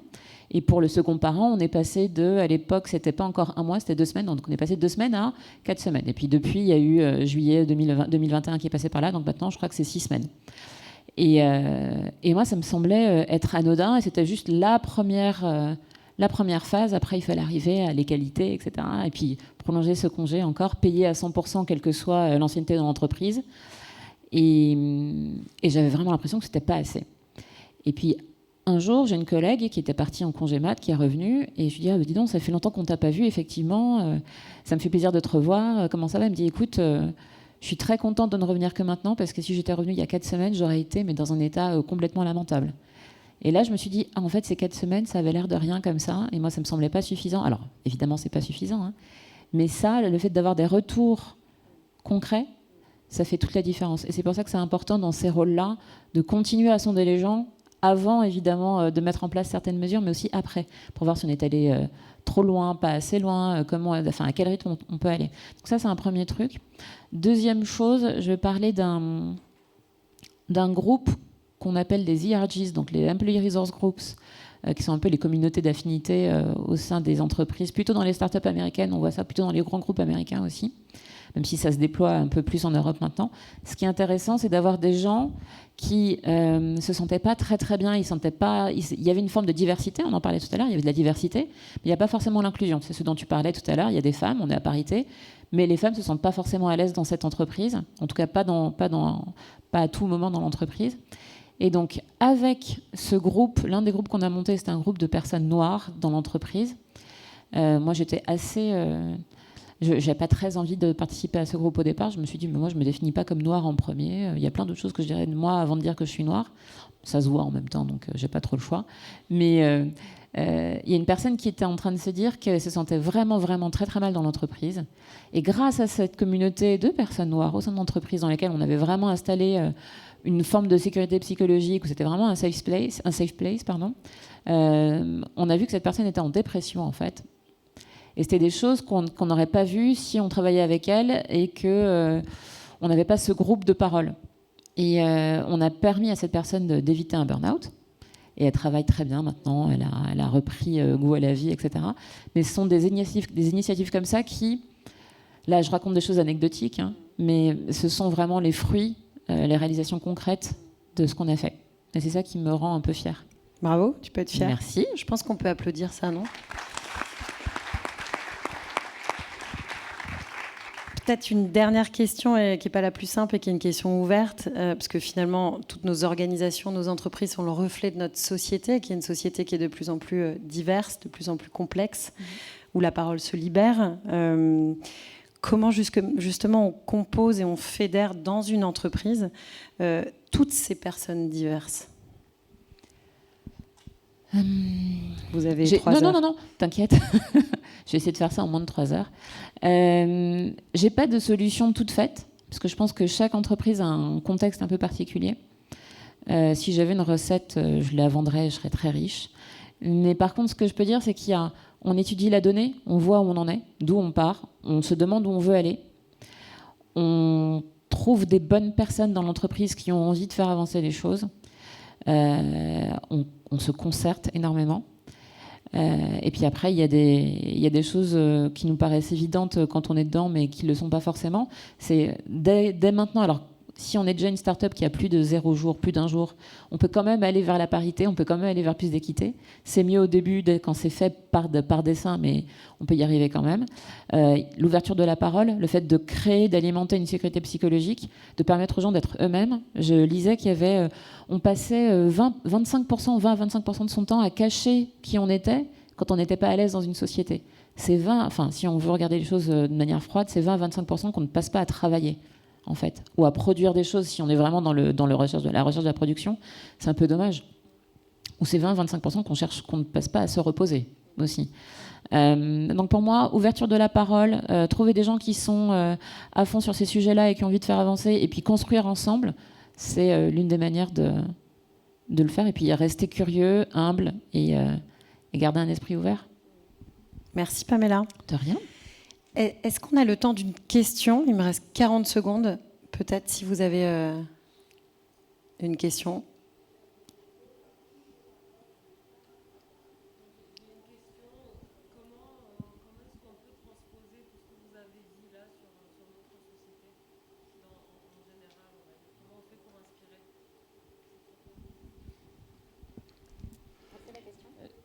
Speaker 7: Et pour le second parent, on est passé à l'époque, c'était pas encore 1 mois, c'était 2 semaines. Donc on est passé de 2 semaines à 4 semaines. Et puis depuis, il y a eu juillet 2021 qui est passé par là. Donc maintenant, je crois que c'est 6 semaines. Et moi, ça me semblait être anodin. Et c'était juste la première phase. Après, il fallait arriver à l'égalité, etc. Et puis prolonger ce congé encore, payer à 100%, quelle que soit l'ancienneté dans l'entreprise. Et j'avais vraiment l'impression que c'était pas assez. Et puis un jour, j'ai une collègue qui était partie en congé mat, qui est revenue, et je lui dis dis donc, ça fait longtemps qu'on t'a pas vu, effectivement, ça me fait plaisir de te revoir, comment ça va ? Elle me dit écoute, je suis très contente de ne revenir que maintenant, parce que si j'étais revenue il y a 4 semaines, j'aurais été mais dans un état complètement lamentable. Et là, je me suis dit, en fait, ces 4 semaines, ça avait l'air de rien comme ça. Et moi, ça me semblait pas suffisant. Alors, évidemment, c'est pas suffisant. Mais ça, le fait d'avoir des retours concrets, ça fait toute la différence. Et c'est pour ça que c'est important dans ces rôles-là de continuer à sonder les gens avant, évidemment, de mettre en place certaines mesures, mais aussi après, pour voir si on est allé trop loin, pas assez loin, à quel rythme on peut aller. Donc ça, c'est un premier truc. Deuxième chose, je vais parler d'un groupe qu'on appelle des ERGs, donc les Employee Resource Groups, qui sont un peu les communautés d'affinité au sein des entreprises, plutôt dans les startups américaines, on voit ça plutôt dans les grands groupes américains aussi, même si ça se déploie un peu plus en Europe maintenant. Ce qui est intéressant, c'est d'avoir des gens qui se sentaient pas très très bien, il y avait une forme de diversité, on en parlait tout à l'heure, il y avait de la diversité, mais il n'y a pas forcément l'inclusion. C'est ce dont tu parlais tout à l'heure, il y a des femmes, on est à parité, mais les femmes se sentent pas forcément à l'aise dans cette entreprise, en tout cas pas à tout moment dans l'entreprise. Et donc, avec ce groupe, l'un des groupes qu'on a monté, c'était un groupe de personnes noires dans l'entreprise. Moi, j'étais assez... j'avais pas très envie de participer à ce groupe au départ. Je me suis dit, mais moi, je me définis pas comme noire en premier. Il y a plein d'autres choses que je dirais de moi avant de dire que je suis noire. Ça se voit en même temps, donc j'ai pas trop le choix. Mais il y a une personne qui était en train de se dire qu'elle se sentait vraiment, vraiment très, très mal dans l'entreprise. Et grâce à cette communauté de personnes noires au sein de l'entreprise, dans laquelle on avait vraiment installé... une forme de sécurité psychologique où c'était vraiment un safe place, on a vu que cette personne était en dépression en fait. Et c'était des choses qu'on n'aurait pas vues si on travaillait avec elle et que on n'avait pas ce groupe de parole. Et on a permis à cette personne d'éviter un burn-out. Et elle travaille très bien maintenant, elle a repris goût à la vie, etc. Mais ce sont des initiatives comme ça qui, là je raconte des choses anecdotiques, hein, mais ce sont vraiment les fruits, les réalisations concrètes de ce qu'on a fait. Et c'est ça qui me rend un peu fière.
Speaker 3: Bravo, tu peux être fière.
Speaker 7: Merci.
Speaker 3: Je pense qu'on peut applaudir ça, non ? Peut-être une dernière question qui n'est pas la plus simple et qui est une question ouverte, parce que finalement, toutes nos organisations, nos entreprises sont le reflet de notre société, qui est une société qui est de plus en plus diverse, de plus en plus complexe, où la parole se libère. Comment justement on compose et on fédère dans une entreprise toutes ces personnes diverses ? Vous avez 3 heures.
Speaker 7: Non, t'inquiète. Je vais essayer de faire ça en moins de 3 heures. J'ai pas de solution toute faite, parce que je pense que chaque entreprise a un contexte un peu particulier. Si j'avais une recette, je la vendrais, je serais très riche. Mais par contre, ce que je peux dire, c'est on étudie la donnée, on voit où on en est, d'où on part, on se demande où on veut aller, on trouve des bonnes personnes dans l'entreprise qui ont envie de faire avancer les choses, on se concerte énormément. Et puis après, il y a des choses qui nous paraissent évidentes quand on est dedans, mais qui ne le sont pas forcément. C'est dès maintenant, alors si on est déjà une start-up qui a plus de 0 jour, plus d'1 jour, on peut quand même aller vers la parité, on peut quand même aller vers plus d'équité. C'est mieux au début quand c'est fait par dessein, mais on peut y arriver quand même. L'ouverture de la parole, le fait de créer, d'alimenter une sécurité psychologique, de permettre aux gens d'être eux-mêmes. Je lisais qu'il y avait, on passait 20 à 25% de son temps à cacher qui on était quand on n'était pas à l'aise dans une société. C'est si on veut regarder les choses de manière froide, c'est 20 à 25% qu'on ne passe pas à travailler, en fait, ou à produire des choses. Si on est vraiment dans la recherche de la production, c'est un peu dommage. Ou c'est 20 à 25% qu'on ne passe pas à se reposer aussi. Donc pour moi, ouverture de la parole, trouver des gens qui sont à fond sur ces sujets-là et qui ont envie de faire avancer, et puis construire ensemble, c'est l'une des manières de le faire. Et puis rester curieux, humble et garder un esprit ouvert.
Speaker 3: Merci Pamela.
Speaker 7: De rien.
Speaker 3: Est-ce qu'on a le temps d'une question ? Il me reste 40 secondes. Peut-être si vous avez une question.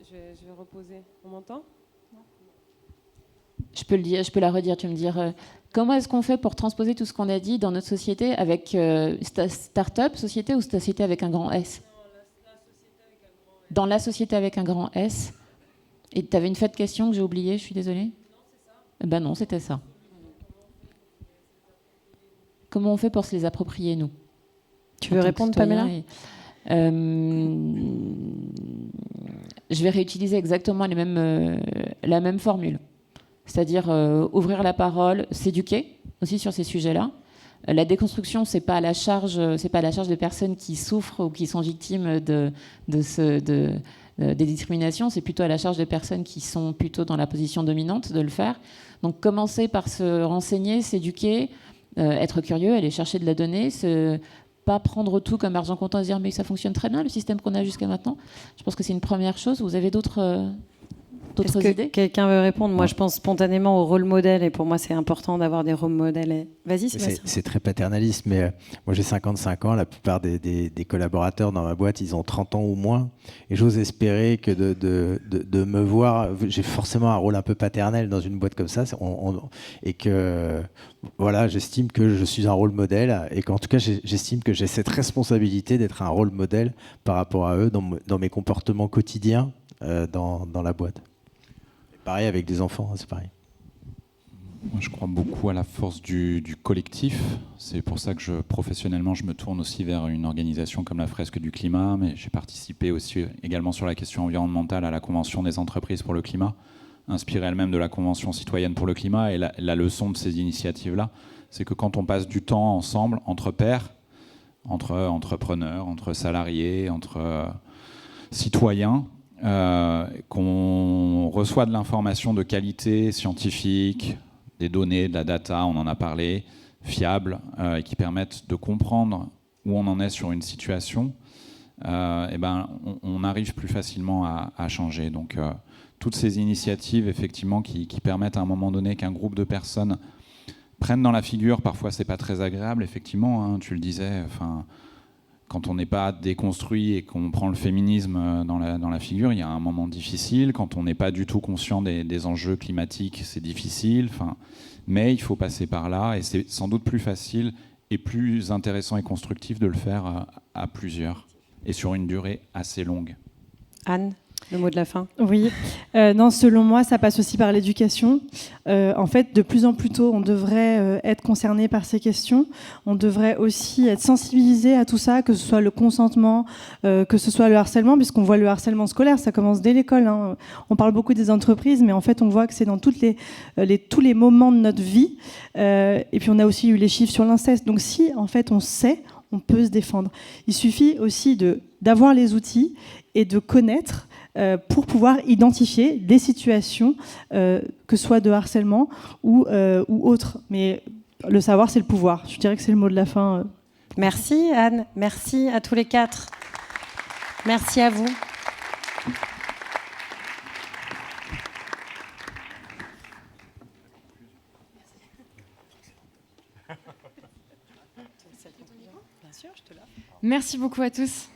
Speaker 8: Je vais reposer. On m'entend ?
Speaker 7: Je peux la redire, tu me dire comment est-ce qu'on fait pour transposer tout ce qu'on a dit dans notre société avec start-up, société ou société avec un grand S ? Dans la société avec un grand S. Et tu avais une fête question que j'ai oubliée, je suis désolée. Non, c'est ça. Ben non, c'était ça. Comment on fait pour se les approprier, nous ?
Speaker 3: Tu veux répondre, Pamela ?
Speaker 7: Je vais réutiliser exactement la même formule. C'est-à-dire ouvrir la parole, s'éduquer aussi sur ces sujets-là, La déconstruction, c'est pas à la charge des personnes qui souffrent ou qui sont victimes des discriminations, c'est plutôt à la charge des personnes qui sont plutôt dans la position dominante de le faire. Donc commencer par se renseigner, s'éduquer, être curieux, aller chercher de la donnée, pas prendre tout comme argent comptant et se dire mais ça fonctionne très bien le système qu'on a jusqu'à maintenant. Je pense que c'est une première chose. Vous avez d'autres idées?
Speaker 3: Quelqu'un veut répondre? Moi, je pense spontanément au rôle modèle, et pour moi, c'est important d'avoir des rôles modèles. Vas-y, Sébastien.
Speaker 6: C'est très paternaliste, mais moi, j'ai 55 ans. La plupart des collaborateurs dans ma boîte, ils ont 30 ans ou moins. Et j'ose espérer que de me voir, j'ai forcément un rôle un peu paternel dans une boîte comme ça. Et que, voilà, j'estime que je suis un rôle modèle. Et qu'en tout cas, j'estime que j'ai cette responsabilité d'être un rôle modèle par rapport à eux dans mes comportements quotidiens dans la boîte. Pareil avec des enfants, c'est pareil.
Speaker 4: Moi, je crois beaucoup à la force du collectif. C'est pour ça que professionnellement, je me tourne aussi vers une organisation comme la Fresque du Climat, mais j'ai participé aussi également sur la question environnementale à la Convention des entreprises pour le climat, inspirée elle-même de la Convention citoyenne pour le climat. Et la leçon de ces initiatives-là, c'est que quand on passe du temps ensemble, entre pairs, entre entrepreneurs, entre salariés, entre citoyens, qu'on reçoit de l'information de qualité scientifique, des données, de la data, on en a parlé, fiables, et qui permettent de comprendre où on en est sur une situation, on arrive plus facilement à changer. Donc toutes ces initiatives effectivement qui permettent à un moment donné qu'un groupe de personnes prennent dans la figure, parfois c'est pas très agréable, effectivement, hein, tu le disais, quand on n'est pas déconstruit et qu'on prend le féminisme dans la figure, il y a un moment difficile. Quand on n'est pas du tout conscient des enjeux climatiques, c'est difficile. Mais il faut passer par là, et c'est sans doute plus facile et plus intéressant et constructif de le faire à plusieurs et sur une durée assez longue.
Speaker 3: Anne, le mot de la fin.
Speaker 5: Oui, non, selon moi, ça passe aussi par l'éducation. En fait, de plus en plus tôt, on devrait être concerné par ces questions. On devrait aussi être sensibilisé à tout ça, que ce soit le consentement, que ce soit le harcèlement, puisqu'on voit le harcèlement scolaire, ça commence dès l'école. Hein. On parle beaucoup des entreprises, mais en fait, on voit que c'est dans tous les moments de notre vie. Et puis, on a aussi eu les chiffres sur l'inceste. Donc, si, en fait, on sait, on peut se défendre. Il suffit aussi d'avoir les outils et de connaître pour pouvoir identifier des situations, que ce soit de harcèlement ou autre. Mais le savoir, c'est le pouvoir. Je dirais que c'est le mot de la fin.
Speaker 3: Merci Anne, merci à tous les quatre. Merci à vous.
Speaker 1: Merci beaucoup à tous.